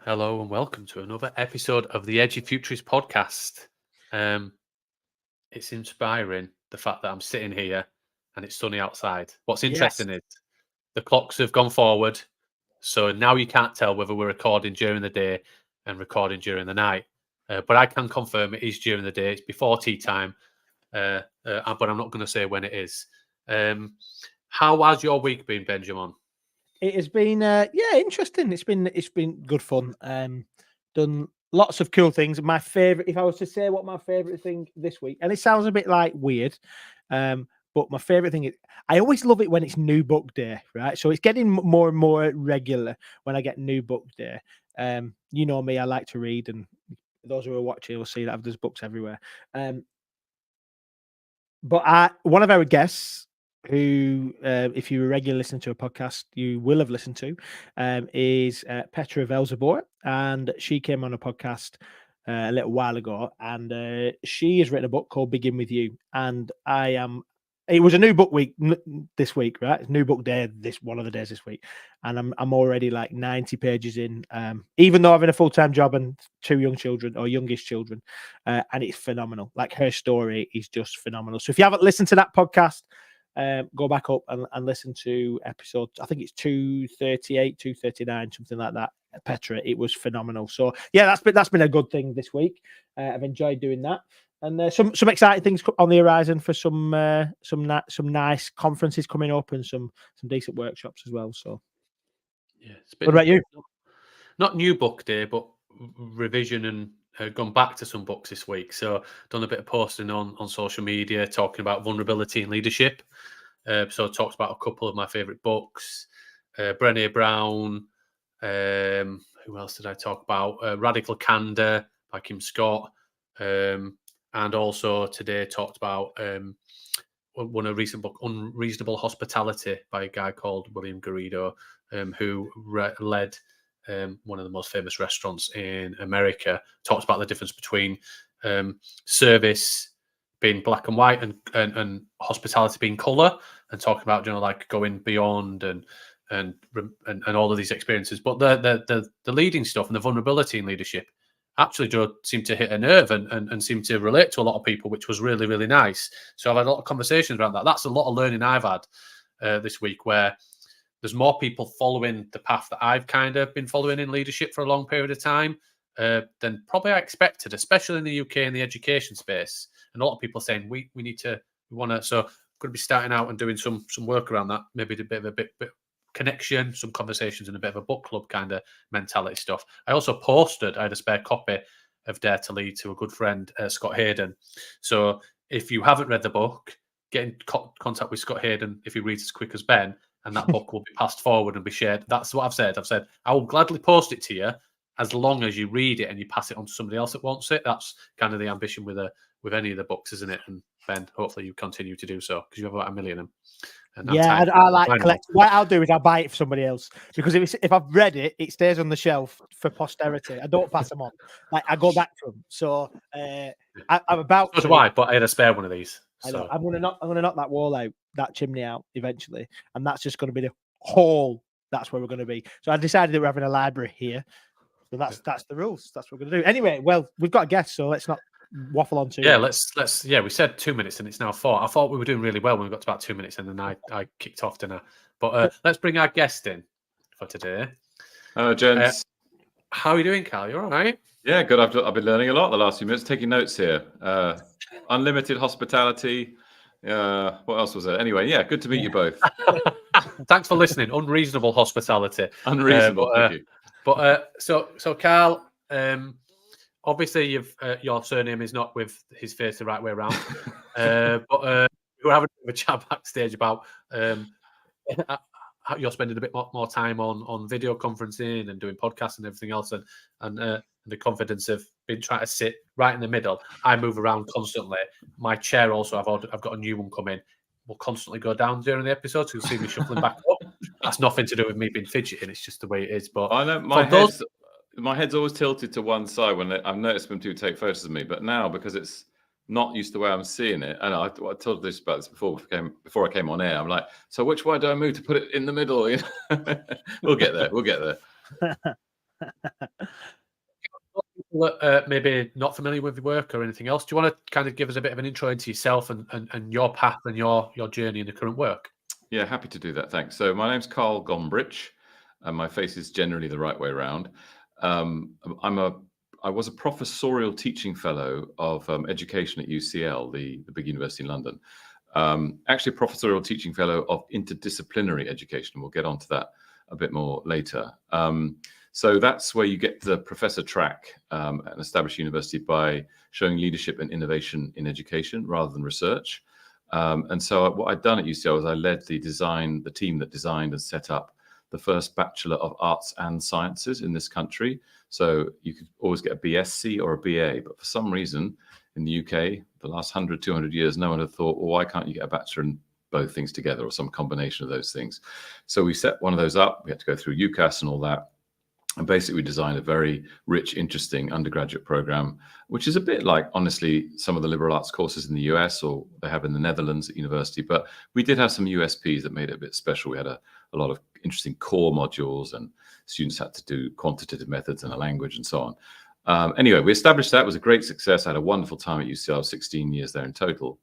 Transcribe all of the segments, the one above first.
Hello and welcome to another episode of the Edufuturists podcast. It's inspiring the fact that I'm sitting here and it's sunny outside. What's Yes. interesting is the clocks have gone forward, so now you can't tell whether we're recording during the day and recording during the night. But I can confirm it is during the day. It's before tea time, but I'm not going to say when it is. How has your week been, Benjamin? It has been interesting. It's been good fun. Done lots of cool things. My favorite, if I was to say what my favorite thing this week, and it sounds a bit like weird, but my favorite thing is I always love it when it's new book day, right? So it's getting more and more regular when I get new book day. You know me, I like to read, and those who are watching will see that there's books everywhere. But one of our guests, who, if you were regular listening to a podcast, you will have listened to, is Petra Velzabor, and she came on a podcast a little while ago, and she has written a book called Begin With You, and it was a new book week this week, right? It's new book day, one of the days this week, and I'm already like 90 pages in, even though I'm in a full-time job and two young children, or youngish children, and it's phenomenal. Like, her story is just phenomenal. So if you haven't listened to that podcast, go back up and listen to episode, I think it's 238, 239, something like that. Petra, it was phenomenal. So yeah, that's been a good thing this week. I've enjoyed doing that, and some exciting things on the horizon for some nice conferences coming up, and some decent workshops as well. So Yeah, what about you? Not new book day, but revision and gone back to some books this week. So done a bit of posting on social media talking about vulnerability and leadership. So I talked about a couple of my favourite books. Brené Brown. Who else did I talk about? Radical Candor by Kim Scott. And also today talked about one of a recent book, Unreasonable Hospitality, by a guy called William Garrido, who led one of the most famous restaurants in America. Talks about the difference between service being black and white and hospitality being colour, and talking about, like, going beyond and all of these experiences. But the leading stuff and the vulnerability in leadership actually seemed to hit a nerve and seemed to relate to a lot of people, which was really, really nice. So I've had a lot of conversations around that. That's a lot of learning I've had this week, where there's more people following the path that I've kind of been following in leadership for a long period of time than probably I expected, especially in the UK in the education space. And a lot of people saying we want to. So I'm going to be starting out and doing some work around that, maybe a bit connection, some conversations, and a bit of a book club kind of mentality stuff. I also I had a spare copy of Dare to Lead to a good friend, Scott Hayden. So if you haven't read the book, get in contact with Scott Hayden if he reads as quick as Ben, and that book will be passed forward and be shared. That's what I've said. I've said I will gladly post it to you as long as you read it and you pass it on to somebody else that wants it. That's kind of the ambition with any of the books, isn't it? And Ben, hopefully you continue to do so, because you have about 1 million of them. Yeah, I like collecting. What I'll do is I'll buy it for somebody else, because if I've read it, it stays on the shelf for posterity. I don't pass them on. Like, I go back to them. So I'm about. So do I, but I had a spare one of these. I know. I'm gonna knock that wall out, that chimney out eventually, and that's just going to be the hall. That's where we're going to be. So I decided that we're having a library here. So that's the rules. That's what we're going to do. Anyway, well, we've got a guest, so let's not waffle on too. Yeah, let's. Yeah, we said 2 minutes and it's now 4. I thought we were doing really well when we got to about 2 minutes, and then I kicked off dinner. But let's bring our guest in for today. Hello, gents. How are you doing, Carl? You all right? Yeah, good. I've been learning a lot the last few minutes, taking notes here. Unlimited hospitality. What else was there? Anyway, yeah, good to meet you both. Thanks for listening. Unreasonable hospitality. Unreasonable. Thank you. But so Carl, obviously your surname is not with his face the right way around. But we were having a chat backstage about how you're spending a bit more time on video conferencing and doing podcasts and everything else, and the confidence of being trying to sit right in the middle. I move around constantly. My chair also, I've got a new one coming. Will constantly go down during the episode, so you'll see me shuffling back up. That's nothing to do with me being fidgeting. It's just the way it is. But I know my head's always tilted to one side when I've noticed when people take photos of me. But now, because it's not used to the way I'm seeing it, and I told this about this before I came on air. I'm like, so which way do I move to put it in the middle? We'll get there. People that maybe not familiar with your work or anything else, do you want to kind of give us a bit of an intro into yourself and your path and your journey in the current work? Yeah, happy to do that. Thanks. So my name's Carl Gombrich, and my face is generally the right way around. Um, I was a professorial teaching fellow of education at UCL, the big university in London. Actually, a professorial teaching fellow of interdisciplinary education. We'll get onto that a bit more later. So that's where you get the professor track at an established university by showing leadership and innovation in education rather than research. And so what I'd done at UCL was I led the team that designed and set up the first Bachelor of Arts and Sciences in this country. So you could always get a BSc or a BA, but for some reason in the UK, the last 100, 200 years, no one had thought, well, why can't you get a bachelor in both things together or some combination of those things? So we set one of those up. We had to go through UCAS and all that. And basically, we designed a very rich, interesting undergraduate program, which is a bit like, honestly, some of the liberal arts courses in the US or they have in the Netherlands at university. But we did have some USPs that made it a bit special. We had a lot of interesting core modules, and students had to do quantitative methods and a language and so on. Anyway, we established that. It was a great success. I had a wonderful time at UCL, 16 years there in total.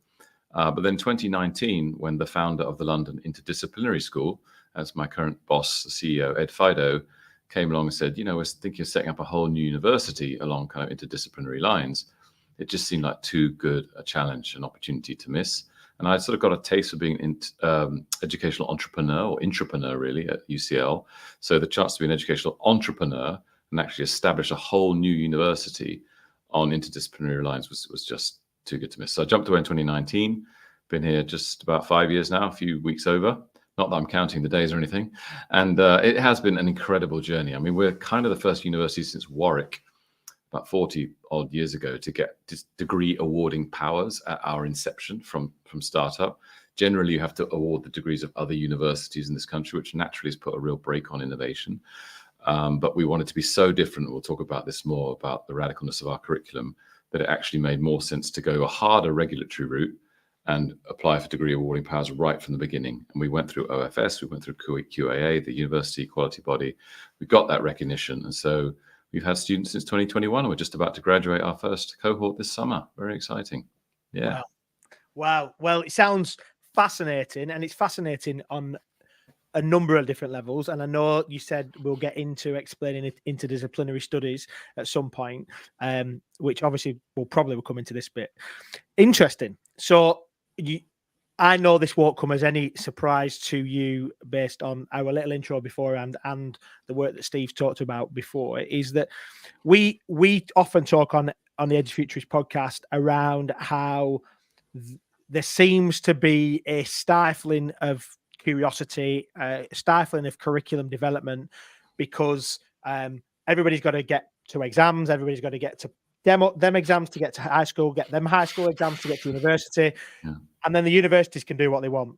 But then 2019, when the founder of the London Interdisciplinary School, as my current boss, the CEO, Ed Fido, came along and said, we're thinking of setting up a whole new university along kind of interdisciplinary lines. It just seemed like too good a challenge, an opportunity to miss. And I sort of got a taste of being an educational entrepreneur or intrapreneur really at UCL. So the chance to be an educational entrepreneur and actually establish a whole new university on interdisciplinary lines was just too good to miss. So I jumped away in 2019, been here just about 5 years now, a few weeks over. Not that I'm counting the days or anything. And it has been an incredible journey. I mean, we're kind of the first university since Warwick, about 40 odd years ago, to get degree awarding powers at our inception from startup. Generally, you have to award the degrees of other universities in this country, which naturally has put a real brake on innovation. But we wanted to be so different. We'll talk about this more, about the radicalness of our curriculum, that it actually made more sense to go a harder regulatory route and apply for degree awarding powers right from the beginning. And we went through OFS, we went through QAA, the university quality body. We got that recognition. And so we've had students since 2021. We're just about to graduate our first cohort this summer. Very exciting. Yeah. Wow. Well, it sounds fascinating, and it's fascinating on a number of different levels. And I know you said we'll get into explaining it, interdisciplinary studies at some point, which obviously will come into this bit. Interesting. So I know this won't come as any surprise to you based on our little intro beforehand and the work that Steve talked about before, is that we often talk on the Edufuturists podcast around how there seems to be a stifling of curiosity, stifling of curriculum development, because everybody's got to get to exams, everybody's got to get to them exams to get to high school, get them high school exams to get to university, and then the universities can do what they want,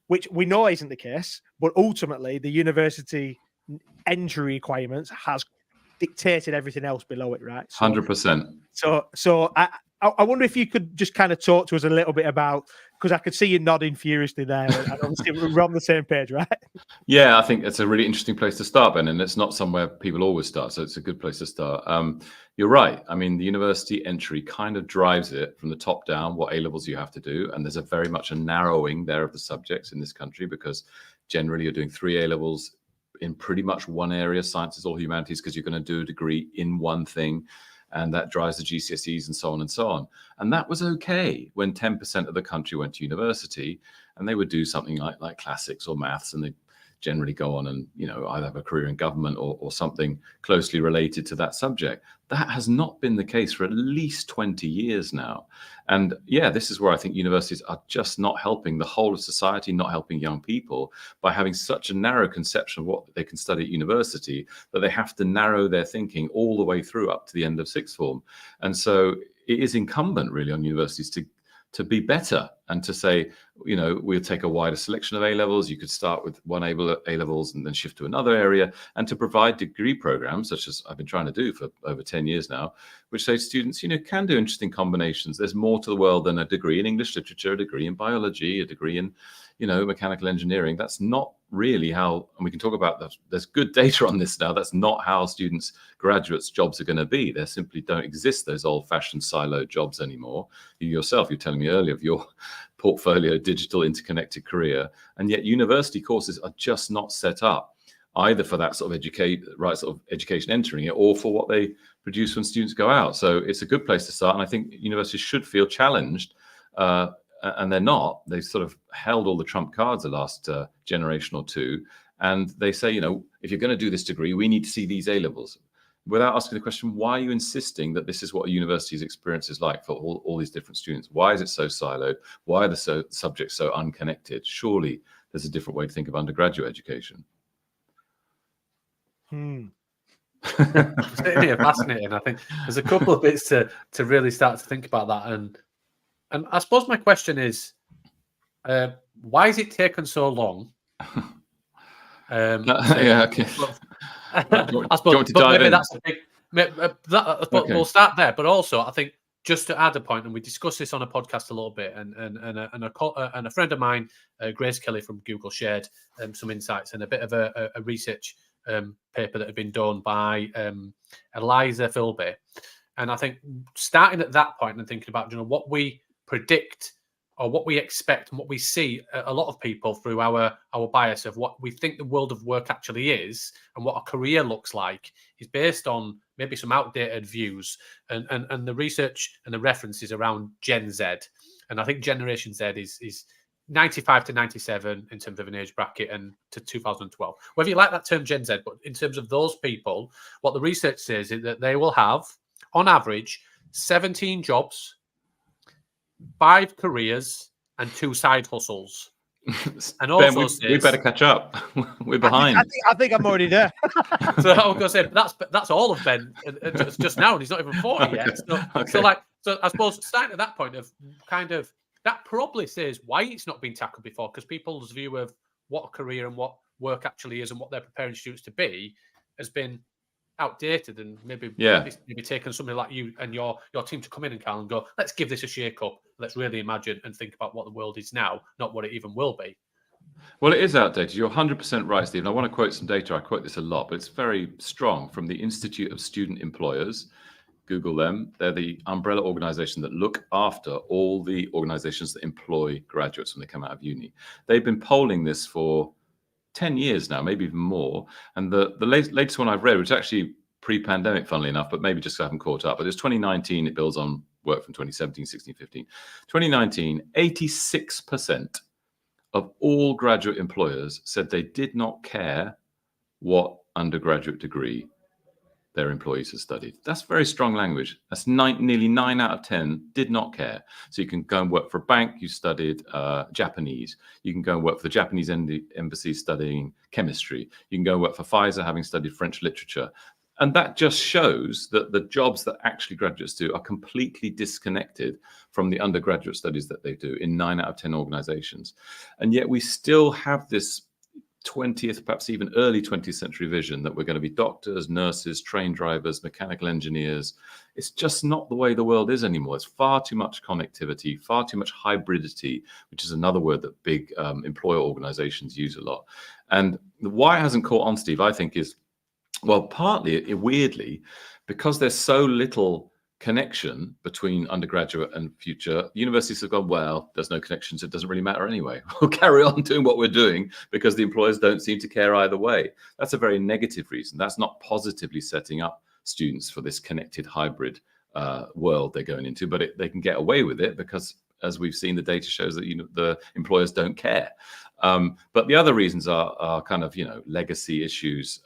which we know isn't the case. But ultimately, the university entry requirements has dictated everything else below it, right? 100%. So I wonder if you could just kind of talk to us a little bit about, because I could see you nodding furiously there, and obviously we're on the same page, right? Yeah, I think it's a really interesting place to start, Ben, and it's not somewhere people always start, so it's a good place to start. You're right. I mean, the university entry kind of drives it from the top down, what A-levels you have to do, and there's a very much a narrowing there of the subjects in this country, because generally you're doing 3 A-levels in pretty much one area, sciences or humanities, because you're going to do a degree in one thing. And that drives the GCSEs and so on and so on. And that was okay when 10% of the country went to university and they would do something like classics or maths, and they generally go on and, either have a career in government or something closely related to that subject. That has not been the case for at least 20 years now. And yeah, this is where I think universities are just not helping the whole of society, not helping young people, by having such a narrow conception of what they can study at university that they have to narrow their thinking all the way through up to the end of sixth form. And so it is incumbent really on universities to be better and to say, we'll take a wider selection of A-levels. You could start with one A-levels and then shift to another area, and to provide degree programs, such as I've been trying to do for over 10 years now, which say students, can do interesting combinations. There's more to the world than a degree in English literature, a degree in biology, a degree in, mechanical engineering. That's not really how, and we can talk about that. There's good data on this now. That's not how graduates' jobs are going to be. There simply don't exist those old-fashioned siloed jobs anymore. You yourself, you're telling me earlier of your portfolio, digital interconnected career, and yet university courses are just not set up either for that sort of education entering it, or for what they produce when students go out. So it's a good place to start, and I think universities should feel challenged. And they're not. They've sort of held all the trump cards the last generation or two. And they say, if you're going to do this degree, we need to see these A-levels. Without asking the question, why are you insisting that this is what a university's experience is like for all these different students? Why is it so siloed? Why are the subjects so unconnected? Surely there's a different way to think of undergraduate education. Sitting here, fascinating. I think there's a couple of bits to really start to think about that. And I suppose my question is, why has it taken so long? Yeah, okay. I suppose, but maybe that's a big. Okay. We'll start there. But also, I think just to add a point, and we discussed this on a podcast a little bit, and a friend of mine, Grace Kelly from Google, shared some insights and a bit of a research paper that had been done by Eliza Philby. And I think starting at that point and thinking about what we predict or what we expect and what we see, a lot of people through our bias of what we think the world of work actually is and what a career looks like is based on maybe some outdated views and the research and the references around Gen Z. And I think Generation Z is 95 to 97 in terms of an age bracket, and to 2012. Whether you like that term Gen Z, but in terms of those people, what the research says is that they will have, on average, 17 jobs, 5 careers, and 2 side hustles. And also, Ben, we better catch up. We're behind. I think I'm already there. So I was going to say, that's all of Ben just now, and he's not even 40 yet. So I suppose starting at that point of kind of that probably says why it's not been tackled before, because people's view of what a career and what work actually is and what they're preparing students to be has been outdated, and maybe taken somebody like you and your team to come in, and Carl, and go, let's give this a shake up. Let's really imagine and think about what the world is now, not what it even will be. Well, it is outdated. You're 100% right, Stephen. I want to quote some data. I quote this a lot, but it's very strong from the Institute of Student Employers. Google them. They're the umbrella organization that look after all the organizations that employ graduates when they come out of uni. They've been polling this for 10 years now, maybe even more. And the latest one I've read, which is actually pre-pandemic, funnily enough, but maybe just I haven't caught up, but it's 2019. It builds on work from 2017, 16, 15. 2019, 86% of all graduate employers said they did not care what undergraduate degree their employees had studied. That's very strong language. That's nearly 9 out of 10 did not care. So you can go and work for a bank, you studied Japanese. You can go and work for the Japanese embassy studying chemistry. You can go and work for Pfizer having studied French literature. And that just shows that the jobs that actually graduates do are completely disconnected from the undergraduate studies that they do in 9 out of 10 organizations. And yet we still have this 20th, perhaps even early 20th century vision that we're going to be doctors, nurses, train drivers, mechanical engineers. It's just not the way the world is anymore. It's far too much connectivity, far too much hybridity, which is another word that big employer organizations use a lot. And why it hasn't caught on, Steve, I think is, well, partly, weirdly, because there's so little connection between undergraduate and future, universities have gone, well, there's no connection, so it doesn't really matter anyway. We'll carry on doing what we're doing because the employers don't seem to care either way. That's a very negative reason. That's not positively setting up students for this connected hybrid world they're going into, but they can get away with it because, as we've seen, the data shows that the employers don't care. But the other reasons are kind of, legacy issues.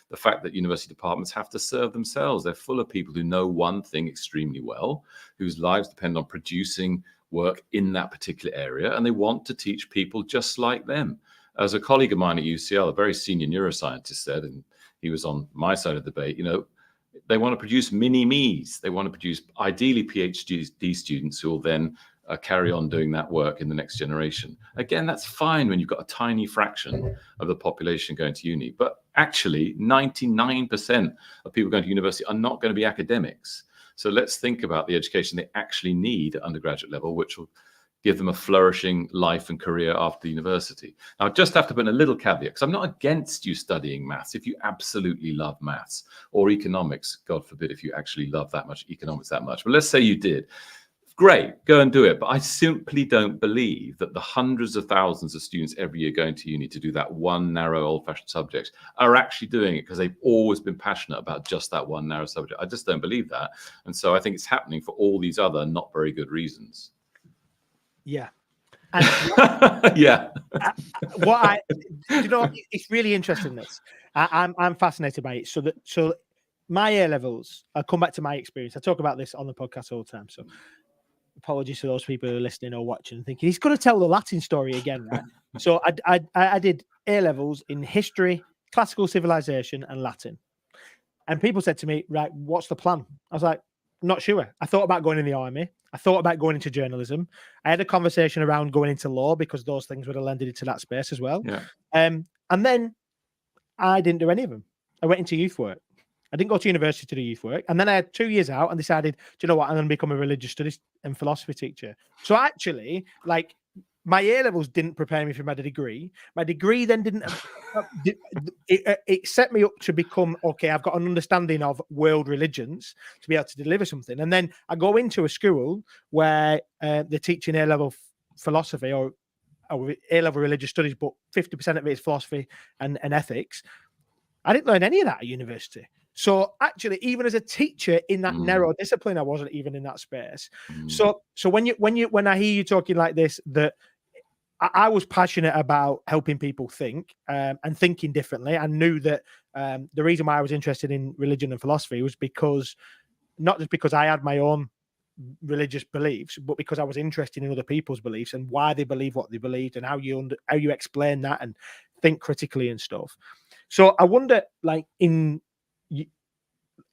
The fact that university departments have to serve themselves. They're full of people who know one thing extremely well, whose lives depend on producing work in that particular area, and they want to teach people just like them. As a colleague of mine at UCL, a very senior neuroscientist, said, and he was on my side of the debate, they want to produce mini-me's. They want to produce ideally PhD students who will then carry on doing that work in the next generation. Again, that's fine when you've got a tiny fraction of the population going to uni, but actually 99% of people going to university are not going to be academics. So let's think about the education they actually need at undergraduate level, which will give them a flourishing life and career after university. Now, I just have to put in a little caveat, because I'm not against you studying maths if you absolutely love maths, or economics, God forbid, if you actually love that much economics that much. But let's say you did. Great, go and do it. But I simply don't believe that the hundreds of thousands of students every year going to uni to do that one narrow old-fashioned subject are actually doing it because they've always been passionate about just that one narrow subject. I just don't believe that. And so I think it's happening for all these other not very good reasons. Yeah. And yeah. It's really interesting, this. I'm fascinated by it. So my A levels, I'll come back to my experience. I talk about this on the podcast all the time. So apologies to those people who are listening or watching and thinking he's going to tell the Latin story again, right? So I did A levels in history, classical civilization, and Latin. And people said to me, right, what's the plan? I was like, not sure. I thought about going in the army. I thought about going into journalism. I had a conversation around going into law because those things would have lended into that space as well. Yeah. And then I didn't do any of them. I went into youth work. I didn't go to university to do youth work. And then I had 2 years out and decided, do you know what? I'm going to become a religious studies and philosophy teacher. So actually, like, my A levels didn't prepare me for my degree. My degree then didn't. It set me up to become, okay, I've got an understanding of world religions to be able to deliver something. And then I go into a school where they're teaching A level philosophy or A level religious studies, but 50% of it is philosophy and ethics. I didn't learn any of that at university. So actually, even as a teacher in that narrow discipline, I wasn't even in that space. So when I hear you talking like this, that I was passionate about helping people think and thinking differently. I knew that the reason why I was interested in religion and philosophy was because, not just because I had my own religious beliefs, but because I was interested in other people's beliefs and why they believe what they believed and how you explain that and think critically and stuff. So I wonder, like, in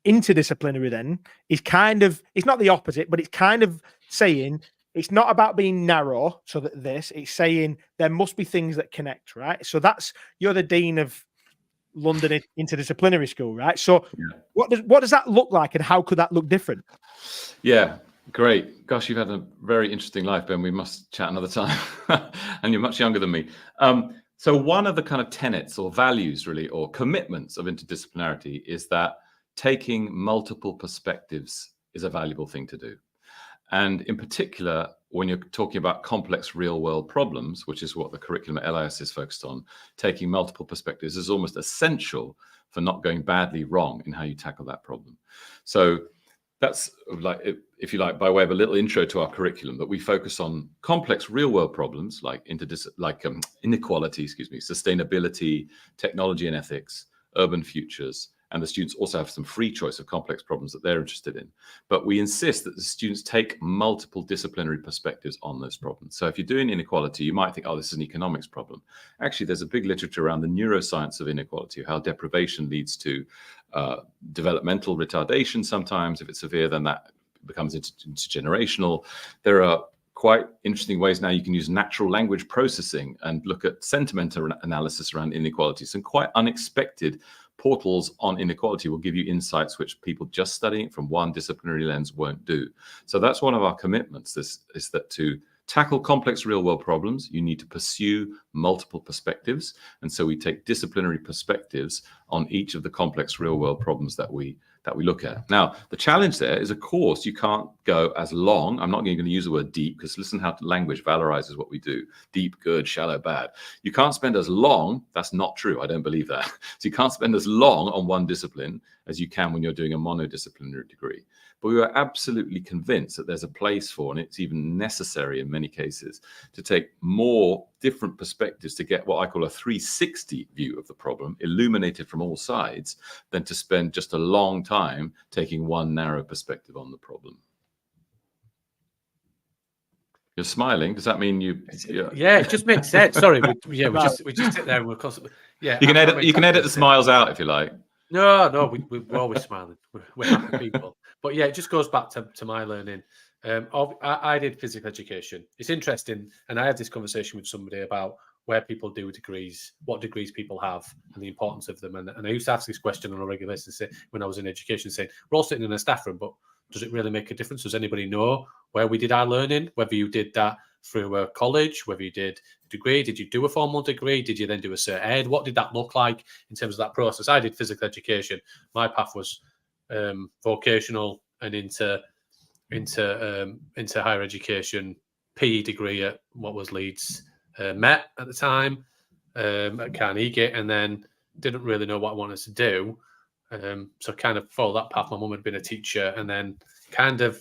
interdisciplinary then is kind of, it's not the opposite, but it's kind of saying it's not about being narrow. So that it's saying there must be things that connect, right? So you're the dean of London Interdisciplinary School, right? So what does that look like, and how could that look different? Yeah, great. Gosh, you've had a very interesting life, Ben. We must chat another time. And you're much younger than me. So one of the kind of tenets or values, really, or commitments of interdisciplinarity is that taking multiple perspectives is a valuable thing to do. And in particular, when you're talking about complex real-world problems, which is what the curriculum at LIS is focused on, taking multiple perspectives is almost essential for not going badly wrong in how you tackle that problem. So that's, like, if you like, by way of a little intro to our curriculum, that we focus on complex real-world problems like inequality, sustainability, technology and ethics, urban futures. And the students also have some free choice of complex problems that they're interested in. But we insist that the students take multiple disciplinary perspectives on those problems. So if you're doing inequality, you might think, oh, this is an economics problem. Actually, there's a big literature around the neuroscience of inequality, how deprivation leads to developmental retardation sometimes. If it's severe, then that becomes intergenerational. There are quite interesting ways now you can use natural language processing and look at sentimental analysis around inequalities, and quite unexpected portals on inequality will give you insights which people just studying from one disciplinary lens won't do. So that's one of our commitments, is that to tackle complex real-world problems, you need to pursue multiple perspectives. And so we take disciplinary perspectives on each of the complex real-world problems that we look at. Now, the challenge there is, of course, you can't go as long. I'm not going to use the word deep, because listen how language valorizes what we do. Deep, good, shallow, bad. You can't spend as long. That's not true. I don't believe that. So you can't spend as long on one discipline as you can when you're doing a monodisciplinary degree. But we are absolutely convinced that there's a place for, and it's even necessary in many cases, to take more different perspectives to get what I call a 360 view of the problem, illuminated from all sides, than to spend just a long time taking one narrow perspective on the problem. You're smiling. Does that mean you? Yeah, it just makes sense. Sorry, we just sit there and we're constantly. Yeah, you can edit the smiles out if you like. No, we're always smiling. We're happy people. But yeah, it just goes back to my learning. I did physical education. It's interesting, and I had this conversation with somebody about where people do degrees, what degrees people have, and the importance of them. And I used to ask this question on a regular basis when I was in education, saying, we're all sitting in a staff room, but does it really make a difference? Does anybody know where we did our learning, whether you did that through a college, whether you did a degree, did you do a formal degree, did you then do a Cert Ed? What did that look like in terms of that process? I did physical education. My path was vocational and into higher education, PE degree at what was Leeds Met at the time, at Carnegie, and then didn't really know what I wanted to do. So kind of followed that path. My mum had been a teacher, and then kind of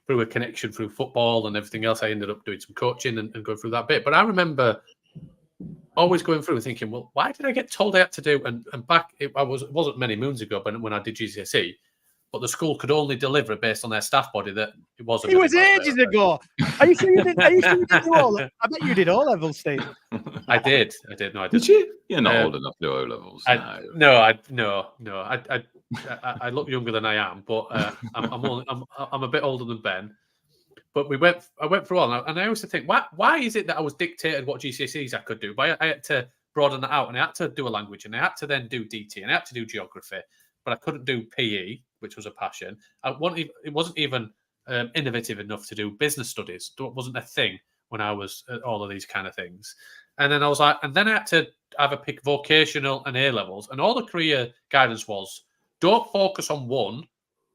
through a connection through football and everything else, I ended up doing some coaching and going through that bit. But I remember always going through and thinking, well, why did I get told I had to do? And back, it wasn't many moons ago, but when I did GCSE, but the school could only deliver based on their staff body that it wasn't. It was ages ago. Are you sure you did? Are you sure you did do all? I bet you did all levels, Steve. I did. No, I didn't. Did you? You're not old enough to do O levels. No. I look younger than I am, but I'm a bit older than Ben. But I went through all, and I also think, why is it that I was dictated what GCSEs I could do? But I had to broaden that out, and I had to do a language, and I had to then do DT, and I had to do geography, but I couldn't do PE, which was a passion. It wasn't even innovative enough to do business studies. It wasn't a thing when I was at all of these kind of things. And then I was like, and then I had to either pick vocational and A levels, and all the career guidance was, don't focus on one.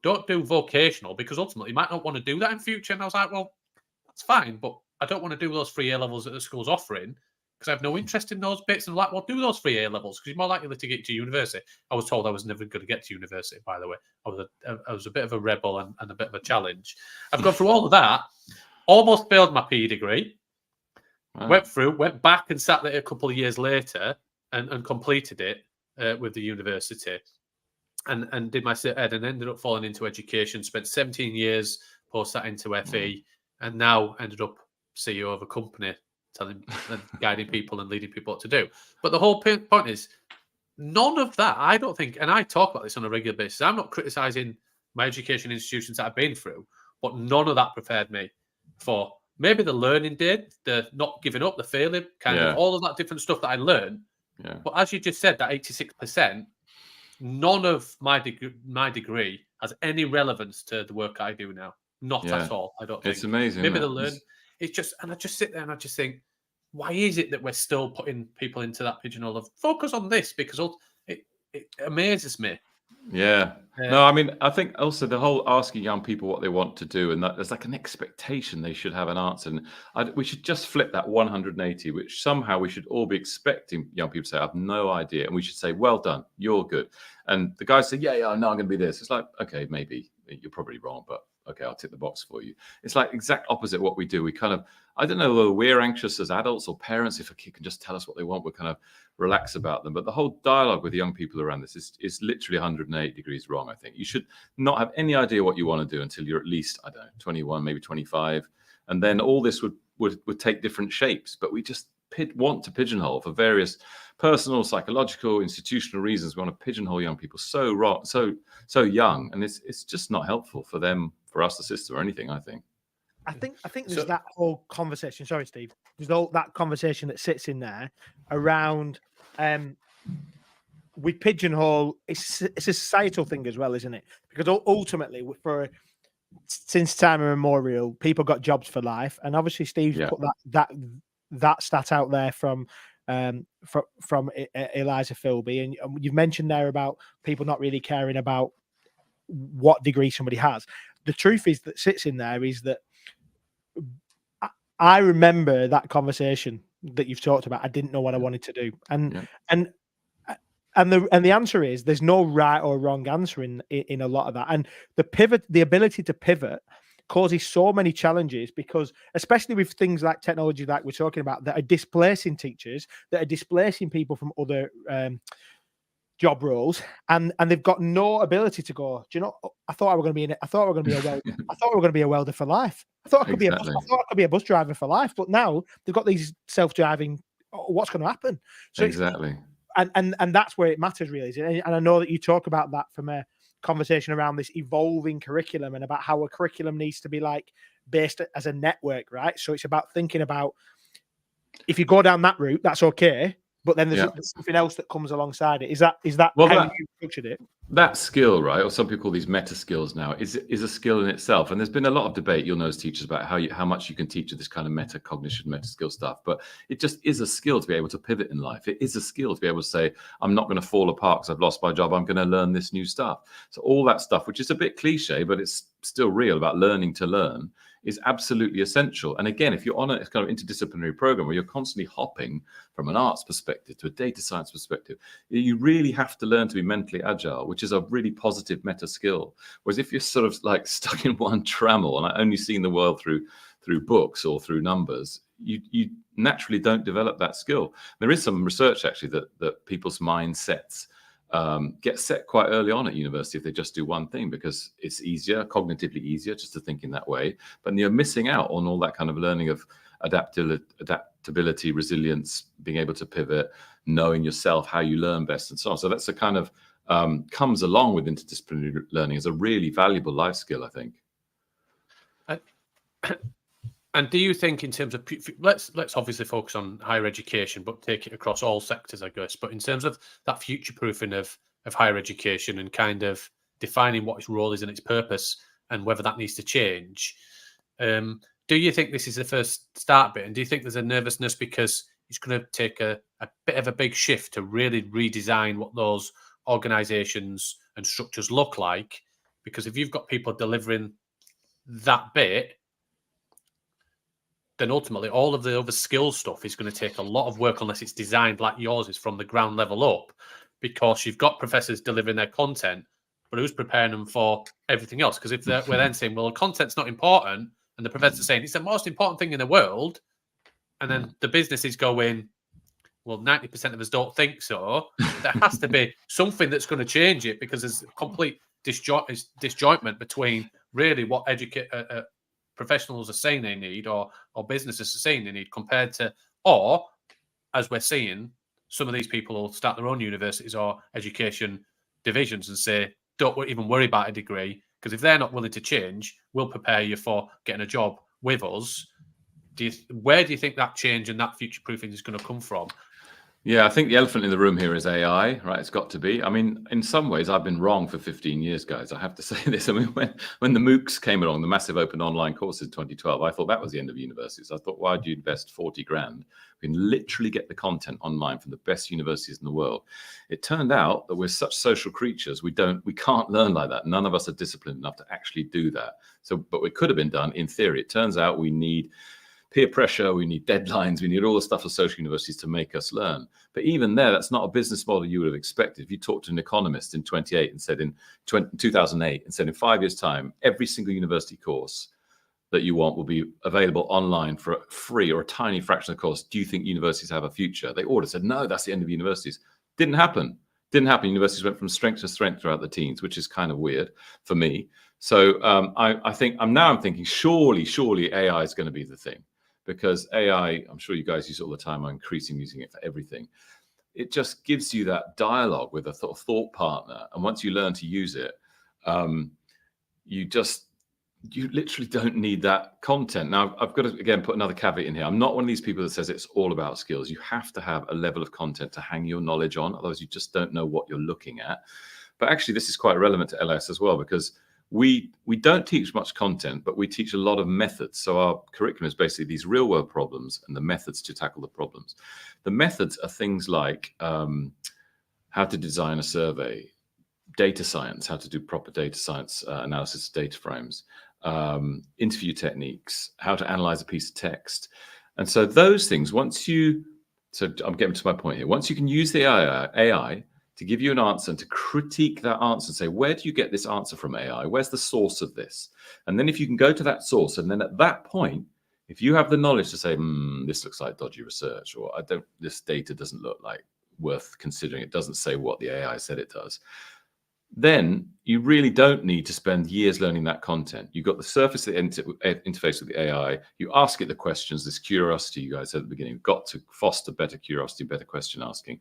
Don't do vocational, because ultimately you might not want to do that in future. And I was like, well, that's fine, but I don't want to do those 3 A levels that the school's offering because I have no interest in those bits. And like, well, do those 3 A levels because you're more likely to get to university. I was told I was never going to get to university, by the way. I was a bit of a rebel and a bit of a challenge. I've gone through all of that, almost failed my PE degree, went back and sat there a couple of years later and completed it with the university. And did my Cert Ed and ended up falling into education, spent 17 years post that into FE, and now ended up CEO of a company, guiding people and leading people what to do. But the whole point is, none of that, I don't think, and I talk about this on a regular basis, I'm not criticising my education institutions that I've been through, but none of that prepared me for maybe the learning did, the not giving up, the failing, kind of all of that different stuff that I learned. Yeah. But as you just said, that 86%, none of my degree has any relevance to the work I do now. Not at all. I don't think. It's amazing. Maybe the learn. It's just, and I just sit there and I just think, why is it that we're still putting people into that pigeonhole of focus on this? Because it amazes me. Yeah. No, I mean, I think also the whole asking young people what they want to do, and that there's like an expectation they should have an answer. And we should just flip that 180, which somehow we should all be expecting young people to say, I have no idea. And we should say, well done, you're good. And the guys say, yeah, no, I'm going to be this. It's like, okay, maybe you're probably wrong, but okay, I'll tick the box for you. It's like exact opposite what we do. We kind of, I don't know whether we're anxious as adults or parents. If a kid can just tell us what they want, we're kind of relax about them. But the whole dialogue with young people around this is literally 180 degrees wrong, I think. You should not have any idea what you want to do until you're at least, I don't know, 21, maybe 25. And then all this would take different shapes. But we just want to pigeonhole for various personal, psychological, institutional reasons. We want to pigeonhole young people so young. And it's just not helpful for them, for us, the system, or anything, I think. I think there's that whole conversation. Sorry, Steve. There's all that conversation that sits in there around we pigeonhole. It's a societal thing as well, isn't it? Because ultimately, since time immemorial, people got jobs for life, and obviously, Steve put that stat out there from Eliza Philby, and you've mentioned there about people not really caring about what degree somebody has. The truth is that sits in there is that I remember that conversation that you've talked about. I didn't know what I wanted to do, and the answer is there's no right or wrong answer in a lot of that. And the ability to pivot causes so many challenges, because especially with things like technology like we're talking about that are displacing teachers, that are displacing people from other job roles, and they've got no ability to go, do you know, I thought we were going to be a welder for life. I thought I could be a bus driver for life, but now they've got these self-driving. What's going to happen? So exactly. And that's where it matters, really. And I know that you talk about that from a conversation around this evolving curriculum and about how a curriculum needs to be like based as a network, right? So it's about thinking about, if you go down that route, that's okay. but then there's something else that comes alongside it. Is that Well, how you structured it? That skill, right, or some people call these meta skills now, is a skill in itself. And there's been a lot of debate, you'll know as teachers, about how much you can teach of this kind of meta cognition, meta skill stuff. But it just is a skill to be able to pivot in life. It is a skill to be able to say, I'm not going to fall apart because I've lost my job. I'm going to learn this new stuff. So all that stuff, which is a bit cliche, but it's still real, about learning to learn, is absolutely essential. And again, if you're on a kind of interdisciplinary program where you're constantly hopping from an arts perspective to a data science perspective, you really have to learn to be mentally agile, which is a really positive meta skill. Whereas if you're sort of like stuck in one trammel and only seeing the world through books or through numbers, you naturally don't develop that skill. There is some research actually that people's mindsets get set quite early on at university if they just do one thing, because it's easier, cognitively easier, just to think in that way. But you're missing out on all that kind of learning of adaptability, resilience, being able to pivot, knowing yourself, how you learn best, and so on. So that's a kind of comes along with interdisciplinary learning as a really valuable life skill, I think. And do you think, in terms of, let's obviously focus on higher education, but take it across all sectors, I guess. But in terms of that future-proofing of higher education and kind of defining what its role is and its purpose and whether that needs to change, do you think this is the first start bit? And do you think there's a nervousness because it's going to take a bit of a big shift to really redesign what those organisations and structures look like? Because if you've got people delivering that bit, then ultimately all of the other skill stuff is going to take a lot of work unless it's designed like yours is from the ground level up, because you've got professors delivering their content, but who's preparing them for everything else? Because if we're then saying, well, the content's not important, and the professor's saying it's the most important thing in the world, and then the business is going, well, 90% of us don't think so, there has to be something that's going to change it, because there's a complete disjointment between really what professionals are saying they need or businesses are saying they need compared to, or as we're seeing, some of these people will start their own universities or education divisions and say, don't even worry about a degree, because if they're not willing to change, we'll prepare you for getting a job with us. Where do you think that change and that future proofing is going to come from? Yeah, I think the elephant in the room here is AI, right? It's got to be. I mean, in some ways, I've been wrong for 15 years, guys. I have to say this. I mean, when the MOOCs came along, the massive open online courses in 2012, I thought that was the end of universities. I thought, why do you invest 40 grand? We can literally get the content online from the best universities in the world. It turned out that we're such social creatures. We can't learn like that. None of us are disciplined enough to actually do that. But it could have been done in theory. It turns out we need peer pressure, we need deadlines, we need all the stuff of social universities to make us learn. But even there, that's not a business model you would have expected. If you talked to an economist in 2008 and said in 5 years' time, every single university course that you want will be available online for free or a tiny fraction of the cost, do you think universities have a future? They all would have said, no, that's the end of universities. Didn't happen. Universities went from strength to strength throughout the teens, which is kind of weird for me. So I think I'm thinking surely AI is going to be the thing. Because AI, I'm sure you guys use it all the time, I'm increasingly using it for everything. It just gives you that dialogue with a thought partner. And once you learn to use it, you literally don't need that content. Now, I've got to, again, put another caveat in here. I'm not one of these people that says it's all about skills. You have to have a level of content to hang your knowledge on. Otherwise, you just don't know what you're looking at. But actually, this is quite relevant to LS as well, because we don't teach much content, but we teach a lot of methods. So our curriculum is basically these real world problems and the methods to tackle the problems. The methods are things like how to design a survey, data science, how to do proper data science analysis of data frames, interview techniques, how to analyze a piece of text. And so those things, so I'm getting to my point here. Once you can use the AI to give you an answer and to critique that answer and say, where do you get this answer from, AI? Where's the source of this? And then if you can go to that source, and then at that point, if you have the knowledge to say, this looks like dodgy research, or this data doesn't look like worth considering, it doesn't say what the AI said it does, then you really don't need to spend years learning that content. You've got the surface of the interface with the AI. You ask it the questions, this curiosity you guys said at the beginning. You've got to foster better curiosity, better question asking.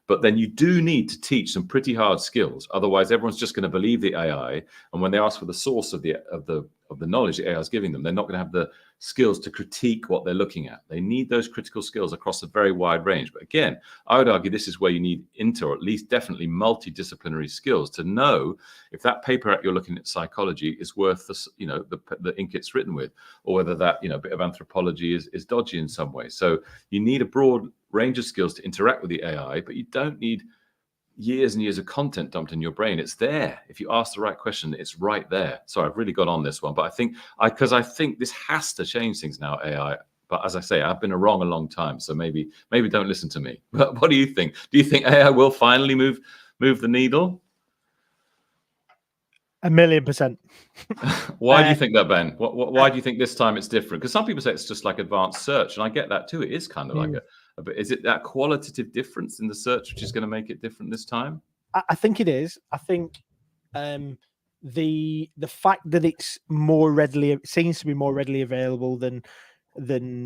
But then you do need to teach some pretty hard skills. Otherwise, everyone's just going to believe the AI. And when they ask for the source of the of the knowledge that AI is giving them, they're not going to have the skills to critique what they're looking at. They need those critical skills across a very wide range. But again, I would argue this is where you need or at least definitely multidisciplinary skills to know if that paper you're looking at psychology is worth the ink it's written with, or whether that bit of anthropology is dodgy in some way. So you need a broad range of skills to interact with the AI, but you don't need years and years of content dumped in your brain. It's there. If you ask the right question, it's right there. Sorry, I've really got on this one, but I think this has to change things now, AI. But as I say, I've been wrong a long time, so maybe don't listen to me. But what do you think? Do you think AI will finally move the needle? 1,000,000%. Why do you think that, Ben? Why do you think this time it's different? Because some people say it's just like advanced search, and I get that too. It is kind of like but is it that qualitative difference in the search which is going to make it different this time? I think it is. I think the fact that it seems to be more readily available than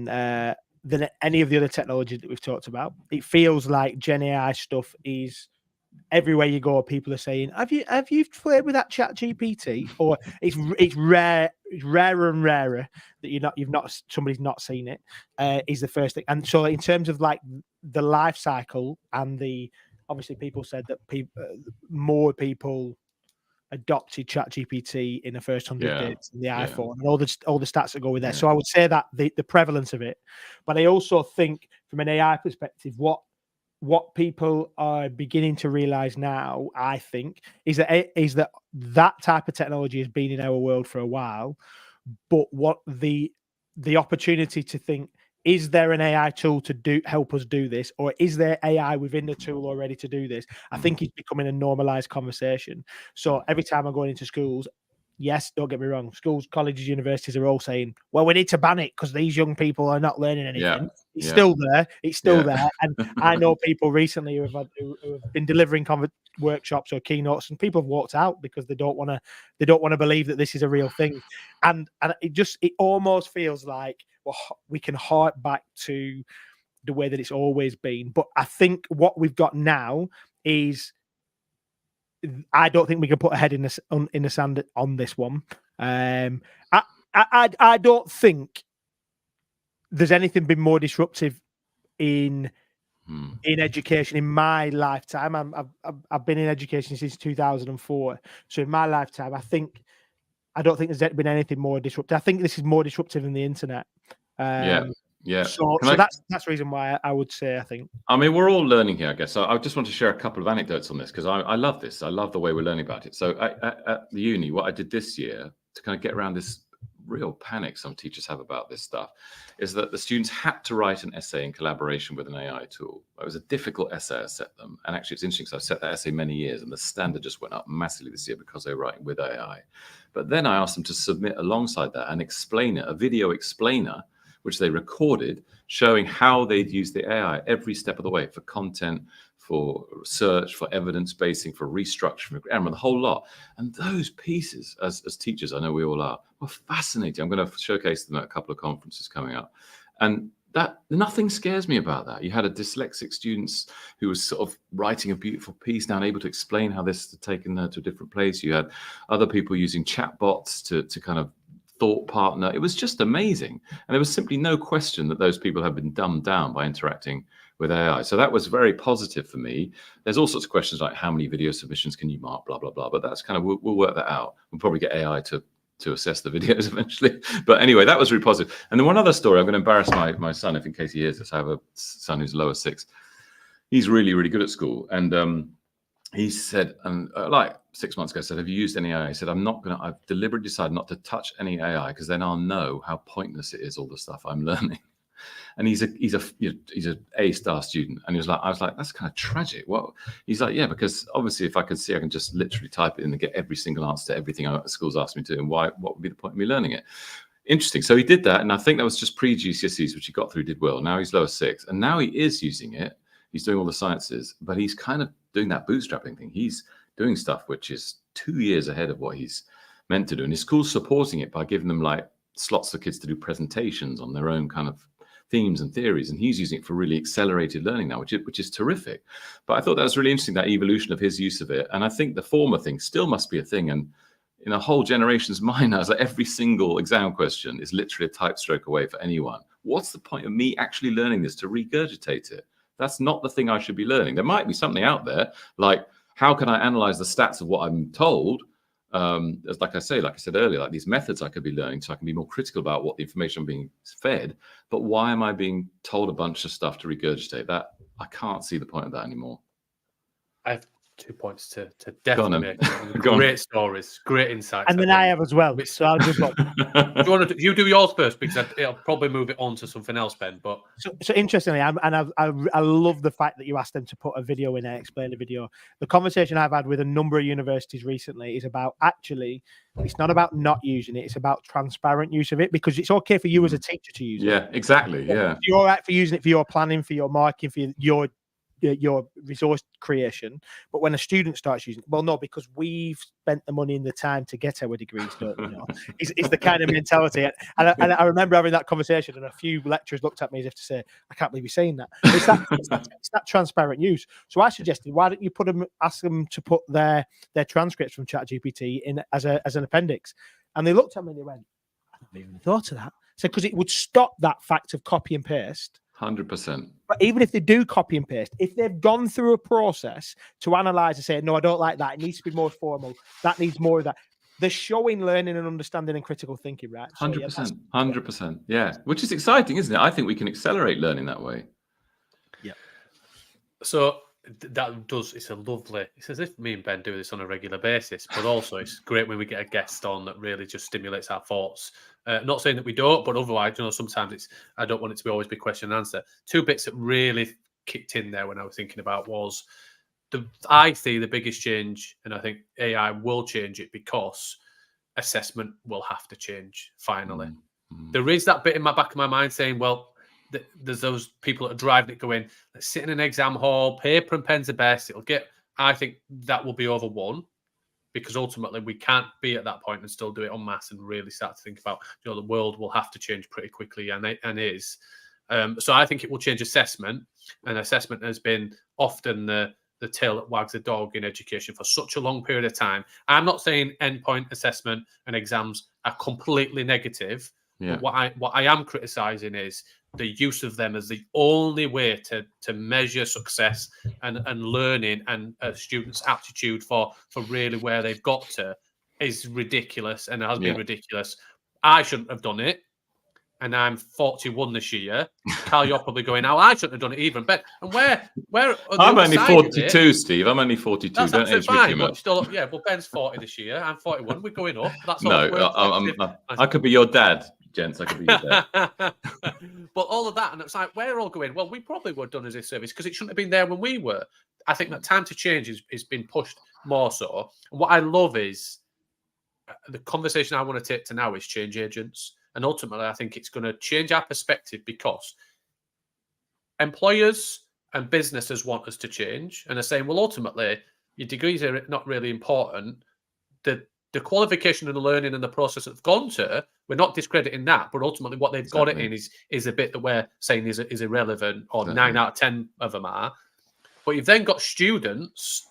any of the other technologies that we've talked about. It feels like Gen AI stuff is everywhere you go. People are saying, "Have you played with that Chat GPT?" Or it's rarer and rarer that somebody's not seen it. Is the first thing. And so in terms of like the life cycle and obviously people said that more people adopted ChatGPT in the first 100 days in the iPhone, and all the stats that go with that. So I would say that the prevalence of it, but I also think from an AI perspective, what people are beginning to realize now, I think, is that type of technology has been in our world for a while, but what the opportunity to think, is there an AI tool to help us do this, or is there AI within the tool already to do this? I think it's becoming a normalized conversation. So every time I'm going into schools, yes, don't get me wrong, schools, colleges, universities are all saying, well, we need to ban it because these young people are not learning anything. It's still there. It's still there. And I know people recently who have been delivering workshops or keynotes, and people have walked out because they don't want to believe that this is a real thing. And it almost feels like, well, we can hark back to the way that it's always been. But I think what we've got now is, I don't think we can put a head in the sand on this one. I don't think there's anything been more disruptive in education in my lifetime. I've been in education since 2004. So in my lifetime, I don't think there's been anything more disruptive. I think this is more disruptive than the internet. So that's the reason why I would say, I think. I mean, we're all learning here, I guess. So I just want to share a couple of anecdotes on this because I love this. I love the way we're learning about it. So at the uni, what I did this year to kind of get around this real panic some teachers have about this stuff is that the students had to write an essay in collaboration with an AI tool. It was a difficult essay I set them. And actually, it's interesting because I've set that essay many years and the standard just went up massively this year because they were writing with AI. But then I asked them to submit alongside that an explainer, a video explainer, which they recorded, showing how they'd use the AI every step of the way for content, for research, for evidence basing, for restructuring, for grammar, the whole lot. And those pieces, as teachers, I know we all are, were fascinating. I'm going to showcase them at a couple of conferences coming up. And that nothing scares me about that. You had a dyslexic student who was sort of writing a beautiful piece down, able to explain how this had taken her to a different place. You had other people using chatbots to kind of thought partner. It was just amazing. And there was simply no question that those people have been dumbed down by interacting with AI. So that was very positive for me. There's all sorts of questions like how many video submissions can you mark, blah, blah, blah. But that's kind of, we'll work that out. We'll probably get AI to assess the videos eventually. But anyway, that was really positive. And then one other story, I'm going to embarrass my son, if in case he hears this. I have a son who's lower 6. He's really, really good at school. And he said, like 6 months ago, said, have you used any AI? He said, I've deliberately decided not to touch any AI because then I'll know how pointless it is, all the stuff I'm learning. And he's a A-star student. And I was like, that's kind of tragic. Well, he's like, yeah, because obviously if I could see, I can just literally type it in and get every single answer to everything the school's asked me to. And what would be the point of me learning it? Interesting. So he did that. And I think that was just pre-GCSEs, which he got through, did well. Now he's lower 6. And now he is using it. He's doing all the sciences, but he's kind of doing that bootstrapping thing. He's doing stuff which is 2 years ahead of what he's meant to do. And his school's supporting it by giving them like slots for kids to do presentations on their own kind of themes and theories. And he's using it for really accelerated learning now, which is terrific. But I thought that was really interesting, that evolution of his use of it. And I think the former thing still must be a thing. And in a whole generation's mind now. It's like every single exam question is literally a type stroke away for anyone. What's the point of me actually learning this to regurgitate it? That's not the thing I should be learning. There might be something out there, like how can I analyze the stats of what I'm told? Like I said earlier, like these methods I could be learning so I can be more critical about what the information I'm being fed. But why am I being told a bunch of stuff to regurgitate? That I can't see the point of that anymore. I have 2 points to definitely make. Go on. Great stories, great insights. And then I have as well. So I'll just you do yours first, because it'll probably move it on to something else, Ben. But so interestingly, I love the fact that you asked them to put a video in and explain the video. The conversation I've had with a number of universities recently is about, actually, it's not about not using it; it's about transparent use of it, because it's okay for you as a teacher to use it. Yeah, exactly. Yeah, you're all right for using it for your planning, for your marking, for your resource creation. But when a student starts using it, well, no, because we've spent the money and the time to get our degrees, don't we? It's the kind of mentality. And I remember having that conversation, and a few lecturers looked at me as if to say, I can't believe you're saying that. It's that transparent use. So I suggested, why don't you ask them to put their transcripts from ChatGPT in as an appendix? And they looked at me and they went, I never even thought of that. So because it would stop that fact of copy and paste. 100%. But even if they do copy and paste, if they've gone through a process to analyze and say, no, I don't like that, it needs to be more formal, that needs more of that, they're showing learning and understanding and critical thinking, right? 100%. 100%. Yeah. Which is exciting, isn't it? I think we can accelerate learning that way. Yeah. So it's as if me and Ben do this on a regular basis, but also it's great when we get a guest on that really just stimulates our thoughts. Not saying that we don't, but otherwise, sometimes I don't want it to always be question and answer. 2 bits that really kicked in there when I was thinking about was I see the biggest change, and I think AI will change it, because assessment will have to change finally. Mm-hmm. There is that bit in my back of my mind saying, well, there's those people that are driving it going, let's sit in an exam hall, paper and pen's the best. I think that will be over one, because ultimately we can't be at that point and still do it en masse and really start to think about, the world will have to change pretty quickly, and is. So I think it will change assessment, and assessment has been often the tail that wags the dog in education for such a long period of time. I'm not saying endpoint assessment and exams are completely negative. Yeah. But what I am criticising is the use of them as the only way to measure success and learning and a student's aptitude for really where they've got to is ridiculous, and has been ridiculous. I shouldn't have done it, and I'm 41 this year. Carl, you're probably going, now I shouldn't have done it even. But and where I'm only 42, Steve. I'm only 42. That's Don't age me too much. Still, well, Ben's 40 this year. I'm 41. We're going up. That's all. No, I could be your dad, gents. I could be your dad. But all of that, and it's like, we're all going, well, we probably were done as a service because it shouldn't have been there when we were. I think that time to change is been pushed more so. And what I love is the conversation I want to take to now is change agents. And ultimately, I think it's going to change our perspective, because employers and businesses want us to change, and are saying, well, ultimately, your degrees are not really important. The qualification and the learning and the process that they've gone to, we're not discrediting that, but ultimately what they've got it in is a bit that we're saying is irrelevant, or 9 out of 10 of them are. But you've then got students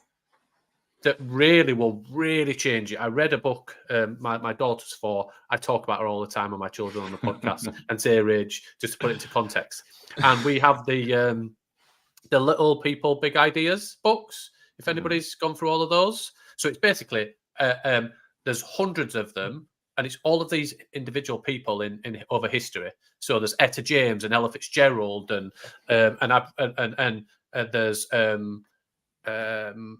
that really will really change it. I read a book, my daughter's 4. I talk about her all the time with my children on the podcast, and say her age, just to put it into context. And we have the Little People, Big Ideas books, if anybody's gone through all of those. So it's basically, there's hundreds of them, and it's all of these individual people in over history. So there's Etta James and Ella Fitzgerald, and there's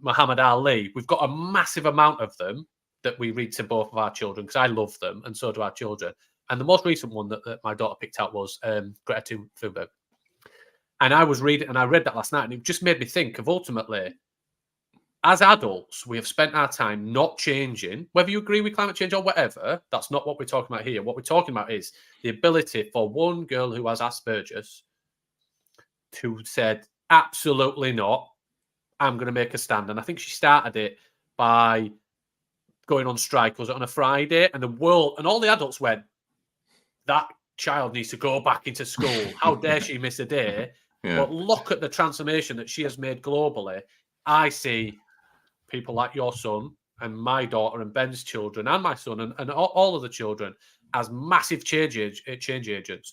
Muhammad Ali. We've got a massive amount of them that we read to both of our children, because I love them, and so do our children. And the most recent one that my daughter picked out was Greta Thunberg. And I was reading, and I read that last night, and it just made me think of, ultimately, as adults, we have spent our time not changing, whether you agree with climate change or whatever. That's not what we're talking about here. What we're talking about is the ability for one girl who has Asperger's to said, absolutely not, I'm going to make a stand. And I think she started it by going on strike. Was it on a Friday? And the world and all the adults went, that child needs to go back into school. How dare she miss a day? Yeah. But look at the transformation that she has made globally. I see people like your son and my daughter and Ben's children and my son and all of the children as massive change agents,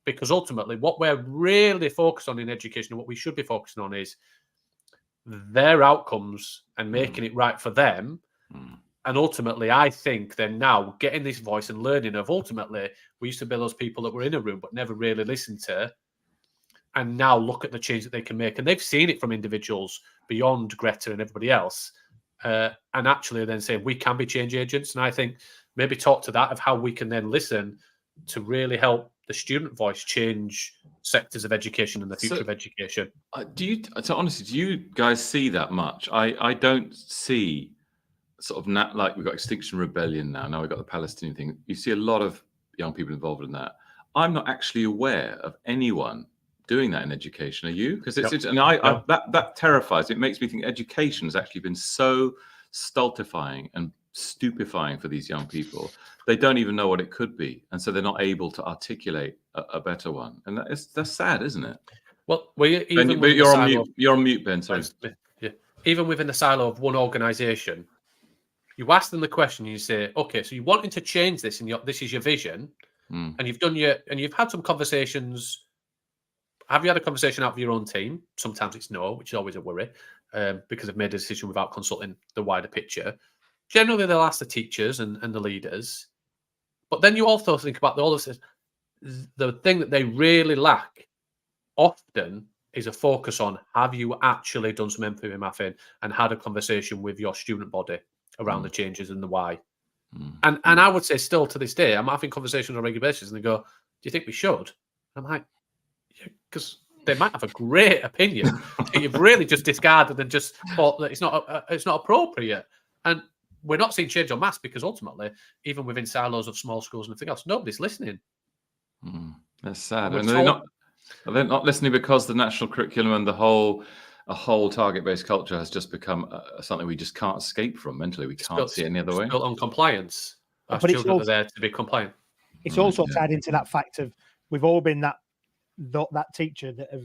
because ultimately what we're really focused on in education and what we should be focusing on is their outcomes and making it right for them. And ultimately, I think they're now getting this voice and learning of, ultimately, we used to be those people that were in a room but never really listened to, and now look at the change that they can make. And they've seen it from individuals beyond Greta and everybody else, and actually then say, we can be change agents. And I think maybe talk to that of how we can then listen to really help the student voice change sectors of education and the future of education. Honestly, do you guys see that much? I don't see sort of like we've got Extinction Rebellion now we've got the Palestinian thing. You see a lot of young people involved in that. I'm not actually aware of anyone doing that in education. Are you? Because that terrifies me. It makes me think education has actually been so stultifying and stupefying for these young people. They don't even know what it could be, and so they're not able to articulate a better one. And that's sad, isn't it? Well, you're on mute, Ben. Sorry. Yeah. Even within the silo of one organisation, you ask them the question, and you say, "Okay, so you're wanting to change this, and this is your vision, and you've had some conversations. Have you had a conversation out with your own team? Sometimes it's no, which is always a worry, because they've made a decision without consulting the wider picture. Generally, they'll ask the teachers and the leaders, but then you also think about the thing that they really lack often is a focus on, have you actually done some empathy mapping and had a conversation with your student body around the changes and the why? And I would say still to this day, I'm having conversations on a regular basis and they go, do you think we should? I'm like, yeah, because they might have a great opinion that you've really just discarded and just thought that it's not appropriate. And we're not seeing change en masse because ultimately, even within silos of small schools and everything else, nobody's listening. That's sad. And they're not listening because the national curriculum and a whole target-based culture has just become something we just can't escape from mentally. We can't see it any other way. It's built on compliance. Our children are there to be compliant. It's also tied into that fact of we've all been that teacher that have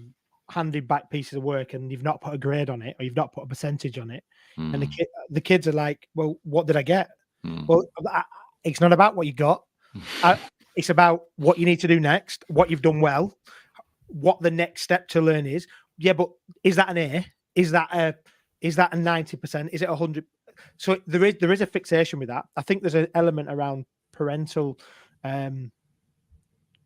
handed back pieces of work and you've not put a grade on it or you've not put a percentage on it. And the kids are like, well, what did I get? Well, it's not about what you got. It's about what you need to do next, what you've done well, what the next step to learn is. Yeah, but is that an A? Is that a 90%? Is it 100? So there is a fixation with that. I think there's an element around parental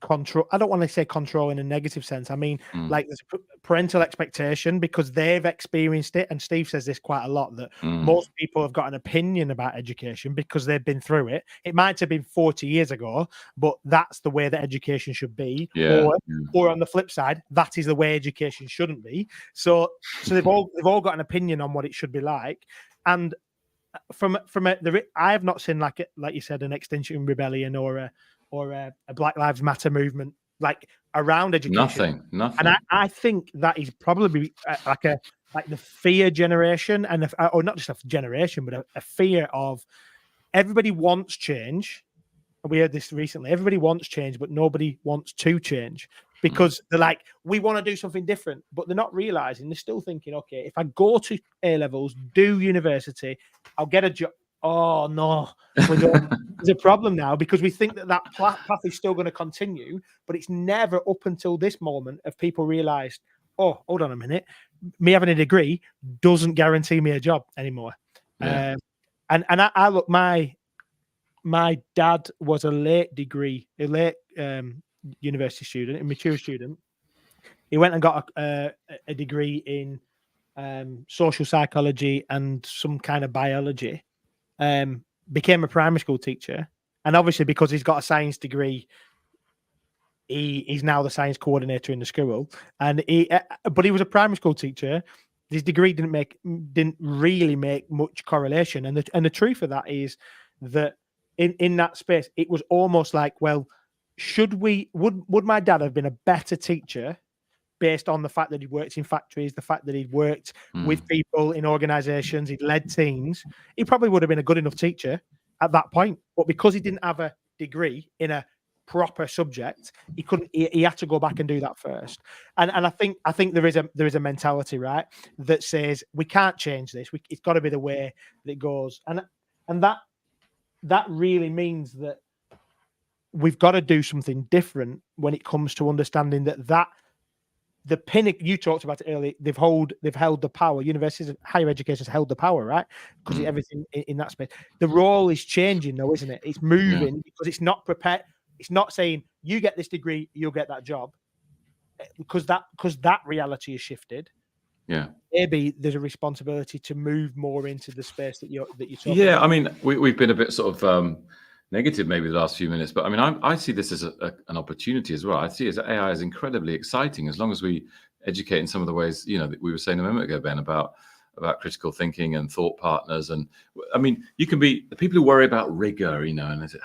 control. I don't want to say control in a negative sense. I mean, like there's parental expectation because they've experienced it. And Steve says this quite a lot, that most people have got an opinion about education because they've been through it. It might have been 40 years ago, but that's the way that education should be. Or on the flip side, that is the way education shouldn't be. So they've all got an opinion on what it should be like. And I have not seen like you said, an Extinction Rebellion or a Black Lives Matter movement like around education. Nothing. And I think that is probably like the fear generation, or not just a generation, but a fear of everybody wants change. We heard this recently. Everybody wants change, but nobody wants to change because they're like, we want to do something different, but they're not realizing, they're still thinking, okay, if I go to A levels, do university, I'll get a job. Oh no, there's a problem now because we think that path is still going to continue, but it's never up until this moment of people realized, oh, hold on a minute, me having a degree doesn't guarantee me a job anymore. And I look, my dad was a late university student, a mature student. He went and got a degree in social psychology and some kind of biology. Became a primary school teacher, and obviously because he's got a science degree, he's now the science coordinator in the school. And but he was a primary school teacher. His degree didn't really make much correlation. And the truth of that is that in that space, it was almost like, well, would my dad have been a better teacher based on the fact that he worked in factories, the fact that he'd worked with people in organizations, he'd led teams? He probably would have been a good enough teacher at that point. But because he didn't have a degree in a proper subject, he couldn't. He had to go back and do that first. And I think there is a mentality, right, that says we can't change this. It's got to be the way that it goes. And And that really means that we've got to do something different when it comes to understanding that the pinnacle you talked about it earlier, they've held the power. Universities, higher education has held the power, right? Because everything in that space. The role is changing, though, isn't it? It's moving because it's not prepared. It's not saying you get this degree, you'll get that job, because that reality has shifted. Yeah. Maybe there's a responsibility to move more into the space that you're talking Yeah, about. I mean, we've been a bit sort of negative maybe the last few minutes, but I mean, I see this as an opportunity as well. I see as AI is incredibly exciting as long as we educate in some of the ways, that we were saying a moment ago, Ben, about critical thinking and thought partners. And I mean, you can be the people who worry about rigor, and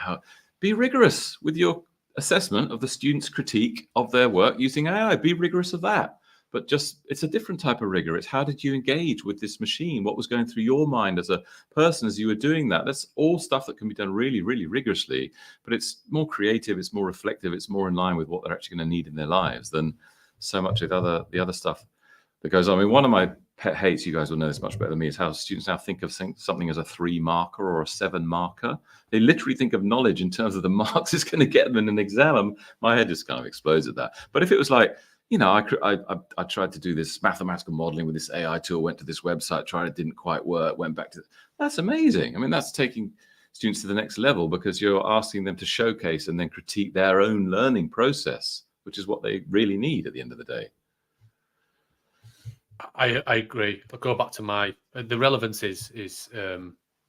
be rigorous with your assessment of the student's critique of their work using AI. Be rigorous of that. But it's a different type of rigor. It's how did you engage with this machine? What was going through your mind as a person as you were doing that? That's all stuff that can be done really, really rigorously, but it's more creative, it's more reflective, it's more in line with what they're actually going to need in their lives than so much of the other stuff that goes on. I mean, one of my pet hates, you guys will know this much better than me, is how students now think of something as a 3 marker or a 7 marker. They literally think of knowledge in terms of the marks it's going to get them in an exam. My head just kind of explodes at that. But if it was like, I tried to do this mathematical modeling with this AI tool, went to this website, tried it, didn't quite work, went back to that's amazing. I mean, that's taking students to the next level because you're asking them to showcase and then critique their own learning process, which is what they really need at the end of the day. I agree. I'll go back to the relevance is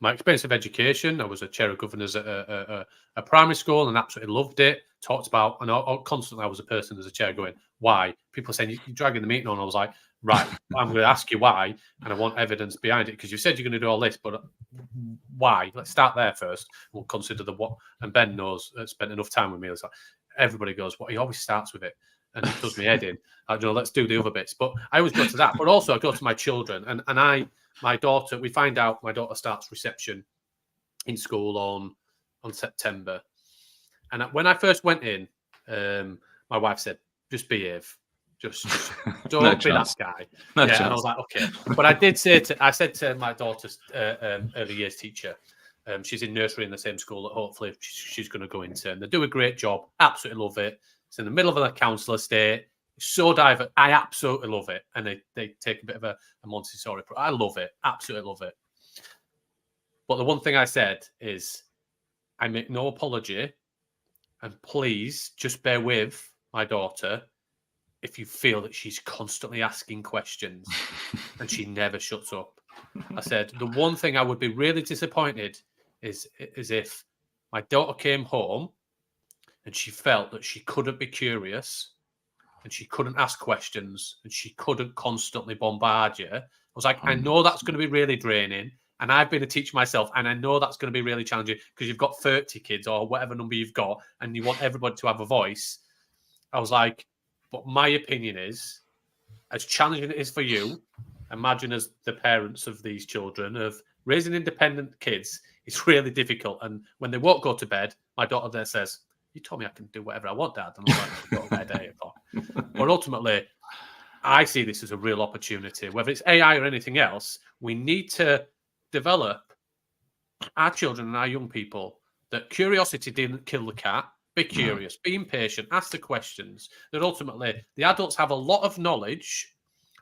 my experience of education. I was a chair of governors at a primary school and absolutely loved it. Talked about, and constantly I was a person as a chair going, why? People saying, you're dragging the meeting on. I was like, right, I'm going to ask you why, and I want evidence behind it, because you said you're going to do all this, but why? Let's start there first. We'll consider the what. And Ben knows, spent enough time with me. It's like, everybody goes, what? He always starts with it. And it does me head in. I don't know, let's do the other bits. But I always go to that. But also I go to my children. And my daughter, we find out my daughter starts reception in school on September. And when I first went in, my wife said, just behave. Just don't be that guy. No chance. And I was like, okay. But I said to my daughter's early years teacher, she's in nursery in the same school that hopefully she's going to go into. And they do a great job. Absolutely love it. It's in the middle of a council estate. It's so diverse. I absolutely love it. And they take a bit of a Montessori. I love it. Absolutely love it. But the one thing I said is, I make no apology. And please just bear with my daughter if you feel that she's constantly asking questions and she never shuts up. I said, the one thing I would be really disappointed is if my daughter came home and she felt that she couldn't be curious and she couldn't ask questions and she couldn't constantly bombard you. I was like, I know that's going to be really draining. And I've been a teacher myself, and I know that's going to be really challenging because you've got 30 kids or whatever number you've got, and you want everybody to have a voice. I was like, but my opinion is, as challenging it is for you, imagine as the parents of these children, of raising independent kids, it's really difficult. And when they won't go to bed, my daughter there says, you told me I can do whatever I want, Dad. And I'm like, go to bed at 8 o'clock. But ultimately, I see this as a real opportunity. Whether it's AI or anything else, we need to develop our children and our young people that curiosity didn't kill the cat. Be curious, be impatient, ask the questions. That ultimately the adults have a lot of knowledge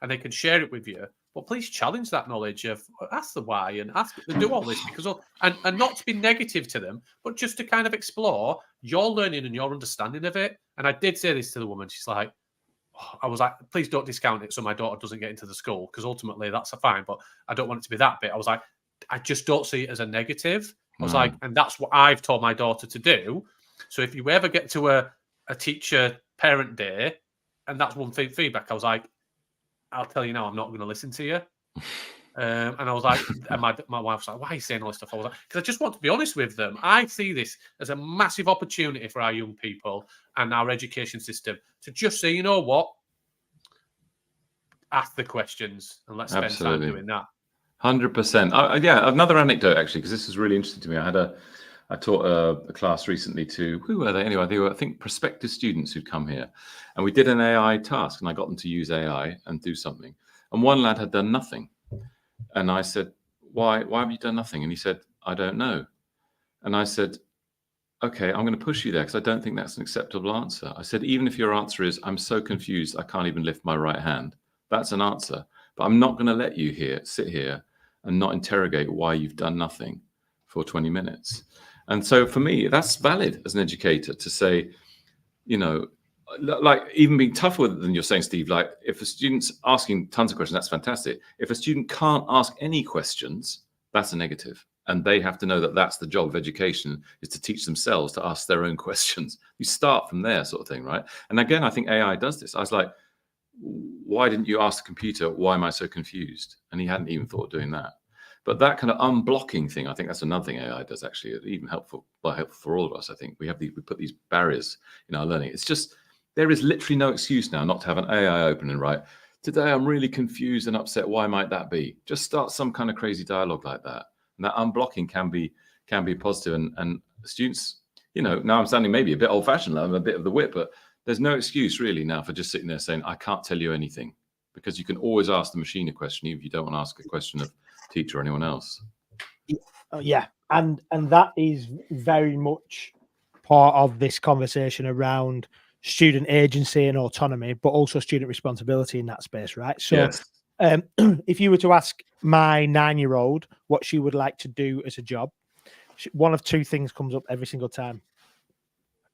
and they can share it with you. But please challenge that knowledge of ask the why and ask to do all this because and not to be negative to them, but just to kind of explore your learning and your understanding of it. And I did say this to the woman. She's like, I was like, please don't discount it so my daughter doesn't get into the school because ultimately that's fine, but I don't want it to be that bit. I was like, I just don't see it as a negative. I was like, and that's what I've told my daughter to do. So if you ever get to a teacher parent day, and that's one feedback, I was like, I'll tell you now, I'm not going to listen to you. And I was like, and my wife was like, why are you saying all this stuff? I was like, because I just want to be honest with them. I see this as a massive opportunity for our young people and our education system to just say, you know what? Ask the questions and let's spend time doing that. 100%. Yeah, another anecdote actually, because this is really interesting to me. I taught a class recently to, who were they? Anyway, they were, I think, prospective students who'd come here. And we did an AI task and I got them to use AI and do something. And one lad had done nothing. And I said, why have you done nothing? And he said, I don't know. And I said, okay, I'm going to push you there because I don't think that's an acceptable answer. I said, even if your answer is, I'm so confused, I can't even lift my right hand, that's an answer. But I'm not going to let you sit here and not interrogate why you've done nothing for 20 minutes. And so for me, that's valid as an educator to say, you know, like even being tougher than you're saying, Steve, like if a student's asking tons of questions, that's fantastic. If a student can't ask any questions, that's a negative. And they have to know that that's the job of education, is to teach themselves to ask their own questions. You start from there, sort of thing, right? And again, I think AI does this. I was like, why didn't you ask the computer, why am I so confused? And he hadn't even thought of doing that. But that kind of unblocking thing, I think that's another thing AI does actually, even helpful for all of us. I think we put these barriers in our learning. It's just, there is literally no excuse now not to have an AI open and write, today I'm really confused and upset, why might that be? Just start some kind of crazy dialogue like that. And that unblocking can be positive. And students, you know, now I'm sounding maybe a bit old fashioned, I'm a bit of the whip, but there's no excuse really now for just sitting there saying, I can't tell you anything, because you can always ask the machine a question, even if you don't want to ask a question of teacher or anyone else. Yeah. And that is very much part of this conversation around student agency and autonomy, but also student responsibility in that space, right? So yes. If you were to ask my 9-year-old what she would like to do as a job, one of two things comes up every single time.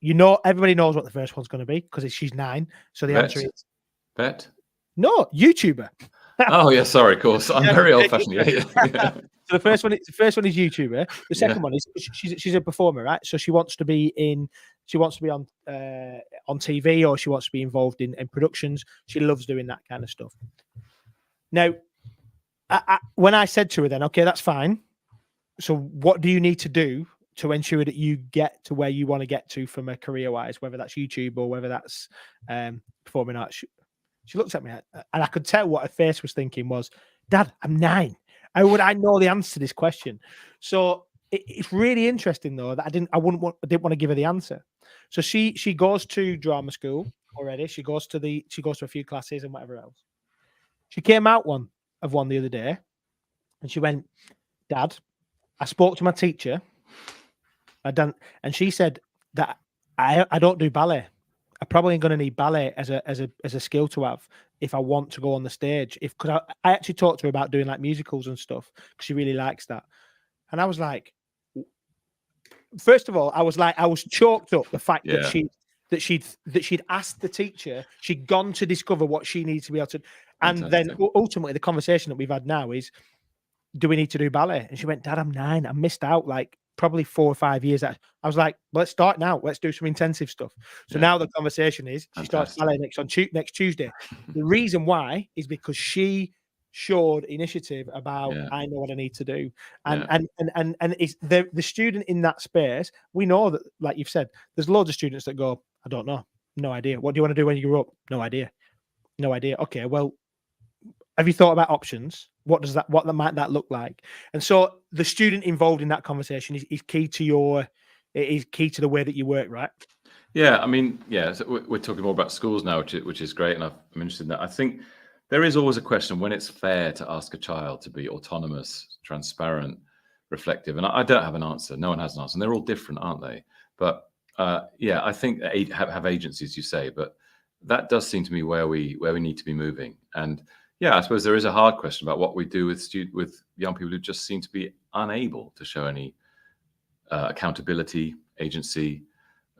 You know, everybody knows what the first one's going to be because she's 9. So the answer is vet. No, YouTuber. Oh yeah, sorry, of course. I'm very old-fashioned. Yeah. So the first one is YouTuber. The second one is she's a performer, right? So she wants to be on TV, or she wants to be involved in productions. She loves doing that kind of stuff. Now, when I said to her then, okay, that's fine. So what do you need to do to ensure that you get to where you want to get to from a career-wise, whether that's YouTube or whether that's performing arts? She looked at me and I could tell what her face was thinking was, Dad, I'm 9. How would I know the answer to this question? So it's really interesting though that I didn't want to give her the answer. So she goes to drama school already. She goes to a few classes and whatever else. She came out of one the other day and she went, Dad, I spoke to my teacher. And she said that I don't do ballet. I'm probably going to need ballet as a skill to have if I want to go on the stage. Because I actually talked to her about doing like musicals and stuff because she really likes that. And I was like, first of all, I was choked up the fact that she'd asked the teacher, she'd gone to discover what she needs to be able to, and then ultimately the conversation that we've had now is, do we need to do ballet? And she went, Dad, I'm 9. I missed out like probably 4 or 5 years. I was like, well, let's start now. Let's do some intensive stuff. So now the conversation is she starts ballet next Tuesday. The reason why is because she showed initiative about I know what I need to do. And it's the student in that space. We know that, like you've said, there's loads of students that go, I don't know, no idea. What do you want to do when you grow up? No idea. Okay, well, have you thought about options? What might that look like? And so the student involved in that conversation is key to the way that you work, right? Yeah, I mean, so we're talking more about schools now, which is great, and I'm interested in that. I think there is always a question when it's fair to ask a child to be autonomous, transparent, reflective, and I don't have an answer. No one has an answer, and they're all different, aren't they? But I think have agencies, you say, but that does seem to me where we need to be moving. And I suppose there is a hard question about what we do with young people who just seem to be unable to show any accountability, agency,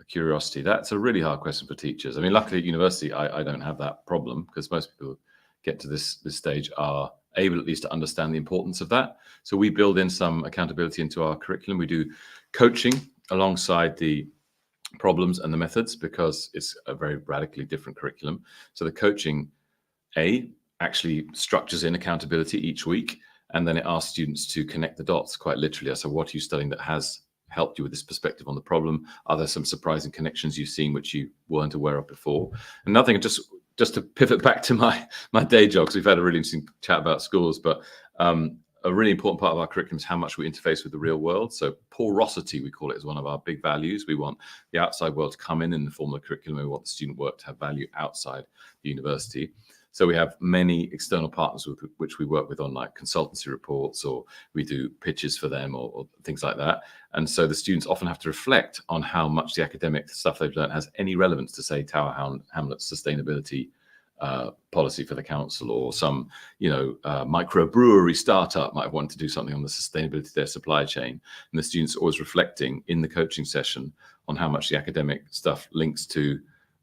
curiosity. That's a really hard question for teachers. I mean, luckily at university, I don't have that problem because most people get to this stage are able at least to understand the importance of that. So we build in some accountability into our curriculum. We do coaching alongside the problems and the methods because it's a very radically different curriculum. So the coaching actually structures in accountability each week, and then it asks students to connect the dots quite literally. So what are you studying that has helped you with this perspective on the problem? Are there some surprising connections you've seen which you weren't aware of before? And nothing, just to pivot back to my day job, because we've had a really interesting chat about schools, but a really important part of our curriculum is how much we interface with the real world. So porosity, we call it, is one of our big values. We want the outside world to come in the form of the curriculum. We want the student work to have value outside the university. So we have many external partners with which we work with on like consultancy reports, or we do pitches for them, or things like that. And so the students often have to reflect on how much the academic stuff they've learned has any relevance to, say, Tower Hamlet's sustainability policy for the council, or some, microbrewery startup might want to do something on the sustainability of their supply chain. And the students are always reflecting in the coaching session on how much the academic stuff links to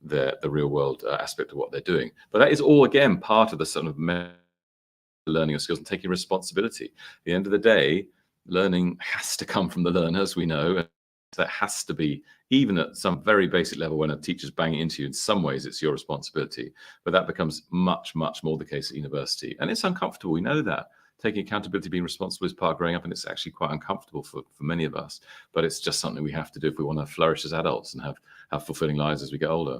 the real world aspect of what they're doing. But that is all, again, part of the sort of learning of skills and taking responsibility. At the end of the day, learning has to come from the learners, we know. That has to be, even at some very basic level, when a teacher's banging into you, in some ways it's your responsibility. But that becomes much, much more the case at university. And it's uncomfortable, we know that. Taking accountability, being responsible is part of growing up, and it's actually quite uncomfortable for many of us. But it's just something we have to do if we want to flourish as adults and have fulfilling lives as we get older.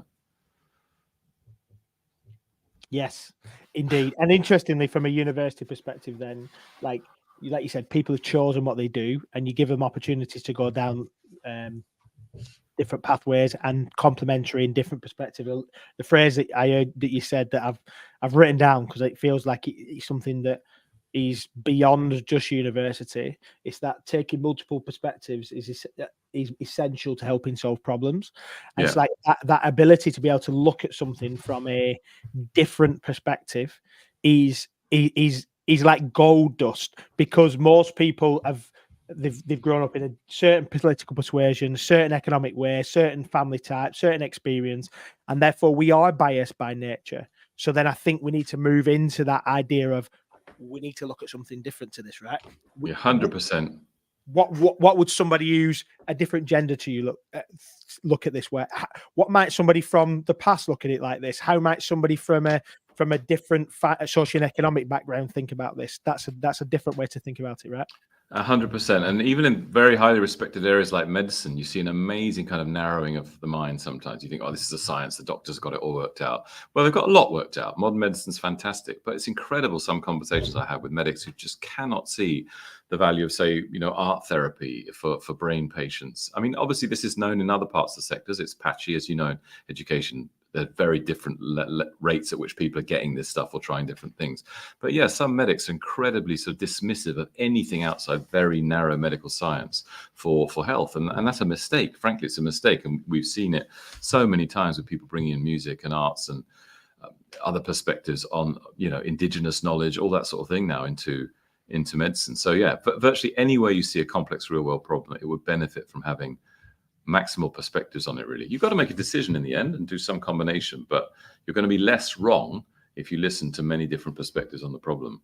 Yes, indeed. And interestingly, from a university perspective, then, like you said, people have chosen what they do, and you give them opportunities to go down different pathways and complementary in different perspectives. The phrase that I heard that you said that I've written down, because it feels like it's something that is beyond just university. It's that taking multiple perspectives is essential to helping solve problems. And it's like that ability to be able to look at something from a different perspective is like gold dust, because most people they've grown up in a certain political persuasion, certain economic way, certain family type, certain experience, and therefore we are biased by nature. So then I think we need to move into that idea of, we need to look at something different to this, right? 100%. What would somebody use a different gender to you look at this? What might somebody from the past look at it like this? How might somebody from a different socioeconomic background think about this? That's a different way to think about it, right? 100%. And even in very highly respected areas like medicine, you see an amazing kind of narrowing of the mind sometimes. You think, oh, this is a science, the doctors got it all worked out. Well, they've got a lot worked out. Modern medicine's fantastic, but it's incredible, some conversations I have with medics who just cannot see the value of, say, art therapy for brain patients. I mean, obviously this is known in other parts of the sectors. It's patchy, as you know, in education. There are very different rates at which people are getting this stuff or trying different things. But yeah, some medics are incredibly sort of dismissive of anything outside very narrow medical science for health. And that's a mistake. Frankly, it's a mistake. And we've seen it so many times with people bringing in music and arts and other perspectives on, indigenous knowledge, all that sort of thing now into medicine. So yeah, but virtually anywhere you see a complex real world problem, it would benefit from having maximal perspectives on it, really. You've got to make a decision in the end and do some combination, but you're going to be less wrong if you listen to many different perspectives on the problem.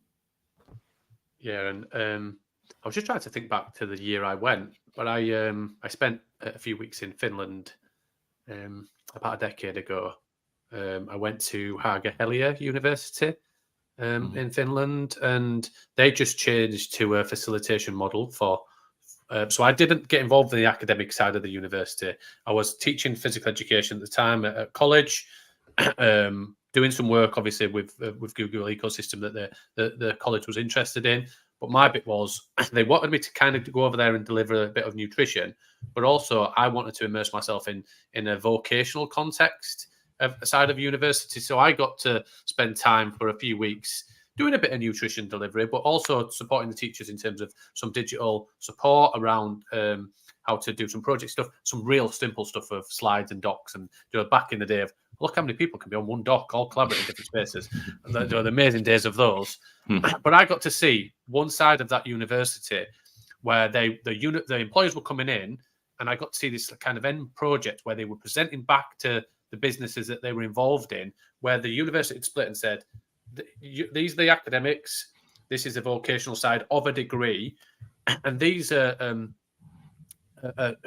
Yeah, and I was just trying to think back to the year I went, but I spent a few weeks in Finland about a decade ago. I went to Haga-Helia University in Finland, and they just changed to a facilitation model for so I didn't get involved in the academic side of the university. I was teaching physical education at the time at college, doing some work, obviously, with Google ecosystem that the college was interested in. But my bit was, they wanted me to kind of go over there and deliver a bit of nutrition, but also I wanted to immerse myself in a vocational context side of university. So I got to spend time for a few weeks doing a bit of nutrition delivery, but also supporting the teachers in terms of some digital support around how to do some project stuff, some real simple stuff of slides and docs. And back in the day of, look how many people can be on one doc, all collaborate in different spaces. There were the amazing days of those. But I got to see one side of that university where the employers were coming in, and I got to see this kind of end project where they were presenting back to the businesses that they were involved in, where the university had split and said, these are the academics, this is the vocational side of a degree, and these are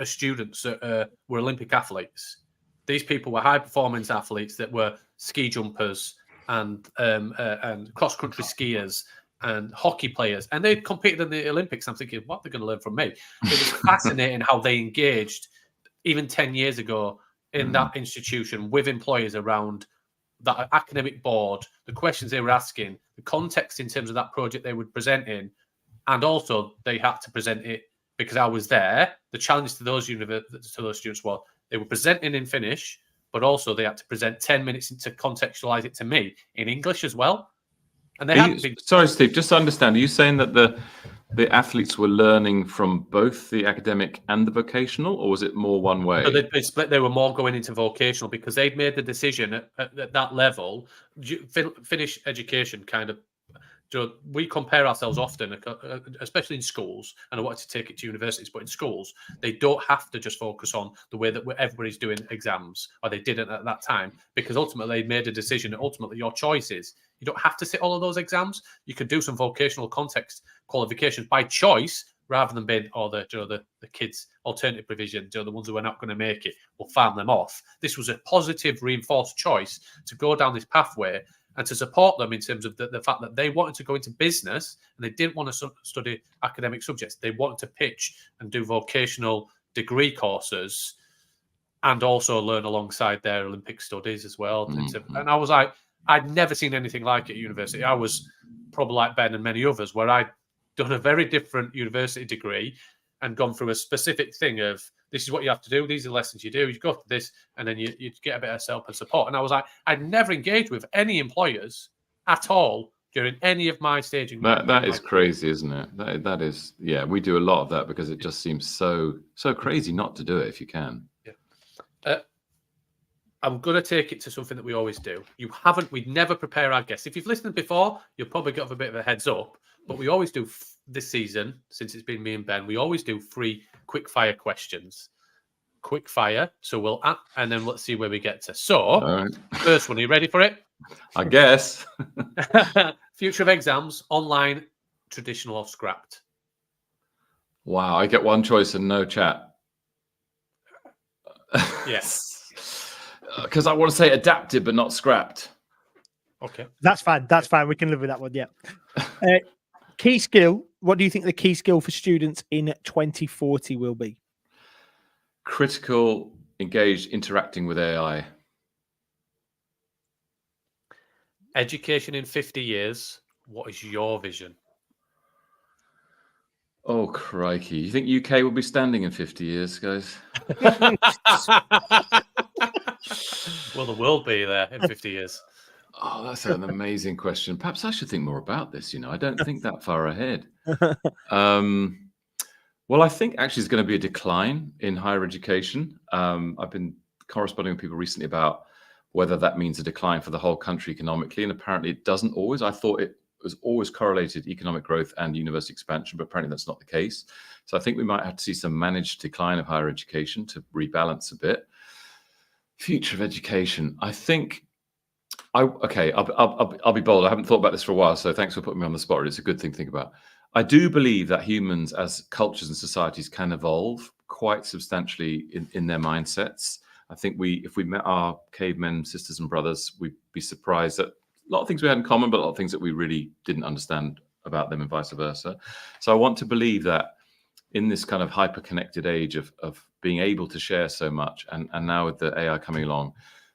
students that were Olympic athletes. These people were high performance athletes that were ski jumpers and cross country skiers and hockey players, and they competed in the Olympics. I'm thinking, what are they going to learn from me? It was fascinating how they engaged even 10 years ago in that institution with employers around that academic board, the questions they were asking, the context in terms of that project they would present in, and also they had to present it because I was there. The challenge to those students was they were presenting in Finnish, but also they had to present 10 minutes to contextualize it to me in English as well. And they hadn't been. Sorry, Steve, just to understand, are you saying that the athletes were learning from both the academic and the vocational, or was it more one way? So they split. They were more going into vocational because they'd made the decision at that level. Finish education kind of. So we compare ourselves often, especially in schools, and I wanted to take it to universities, but in schools, they don't have to just focus on the way that everybody's doing exams, or they didn't at that time, because ultimately they made a decision that ultimately your choice is you don't have to sit all of those exams. You can do some vocational context qualifications by choice rather than being, the kids' alternative provision, the ones who are not going to make it, will farm them off. This was a positive, reinforced choice to go down this pathway and to support them in terms of the fact that they wanted to go into business and they didn't want to study academic subjects. They wanted to pitch and do vocational degree courses and also learn alongside their Olympic studies as well. Mm-hmm. And I was like, I'd never seen anything like it at university. I was probably like Ben and many others, where I'd done a very different university degree and gone through a specific thing of, this is what you have to do. These are the lessons you do. You go through this, and then you get a bit of help and support. And I was like, I'd never engaged with any employers at all during any of my staging. That is crazy, isn't it? That is, yeah. We do a lot of that because it just seems so crazy not to do it if you can. Yeah. I'm going to take it to something that we always do. We'd never prepare our guests. If you've listened before, you'll probably get a bit of a heads up. But we always do this season, since it's been me and Ben, we always do 3 quick fire questions. Quick fire. So and then let's see where we get to. So, First one, are you ready for it? I guess. Future of exams, online, traditional or scrapped? Wow, I get one choice and no chat. Yes. Because I want to say adapted, but not scrapped. Okay. That's fine. That's fine. We can live with that one. Yeah. Key skill. What do you think the key skill for students in 2040 will be? Critical, engaged, interacting with AI. Education in 50 years. What is your vision? Oh, crikey. You think UK will be standing in 50 years, guys? Will the world be there in 50 years? Oh, that's an amazing question. Perhaps I should think more about this. I don't think that far ahead. Well, I think actually there's going to be a decline in higher education. I've been corresponding with people recently about whether that means a decline for the whole country economically, and apparently it doesn't always. I thought it was always correlated economic growth and university expansion, but apparently that's not the case. So I think we might have to see some managed decline of higher education to rebalance a bit. Future of education, I think. I'll be bold. I haven't thought about this for a while, so thanks for putting me on the spot. It's a good thing to think about. I do believe that humans as cultures and societies can evolve quite substantially in their mindsets. I think if we met our cavemen sisters and brothers, we'd be surprised at a lot of things we had in common, but a lot of things that we really didn't understand about them and vice versa. So I want to believe that in this kind of hyper-connected age of being able to share so much, and now with the AI coming along,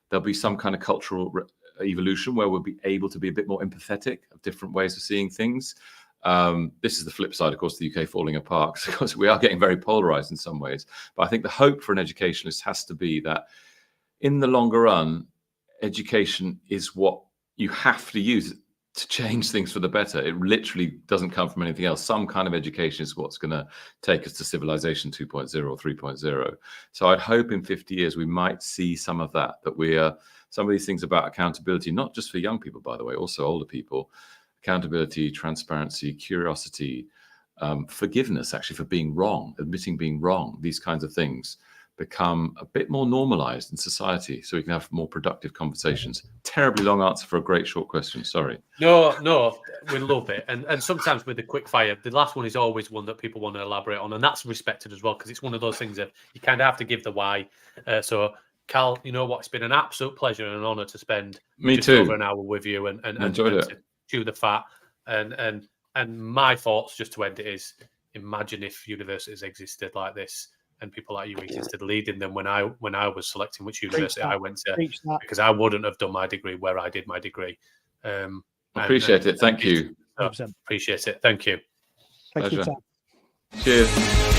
there'll be some kind of cultural evolution where we'll be able to be a bit more empathetic of different ways of seeing things. This is the flip side, of course, the UK falling apart, because we are getting very polarized in some ways. But I think the hope for an educationalist has to be that in the longer run, education is what you have to use to change things for the better. It literally doesn't come from anything else. Some kind of education is what's going to take us to civilization 2.0 or 3.0. So I'd hope in 50 years we might see some of that we are some of these things about accountability, not just for young people, by the way, also older people, accountability, transparency, curiosity, forgiveness, actually, for being wrong, admitting being wrong, these kinds of things become a bit more normalized in society so we can have more productive conversations. Terribly long answer for a great short question. Sorry. No, we love it. And sometimes with the quick fire, the last one is always one that people want to elaborate on. And that's respected as well, because it's one of those things that you kind of have to give the why. So, Carl, you know what? It's been an absolute pleasure and an honor to spend over an hour with you and enjoyed it. To chew the fat. And my thoughts, just to end it, is imagine if universities existed like this and people like you existed leading them when I was selecting which university I went to, because I wouldn't have done my degree where I did my degree. Appreciate it. Thank you. Appreciate it. Thank you. Thank you. Cheers.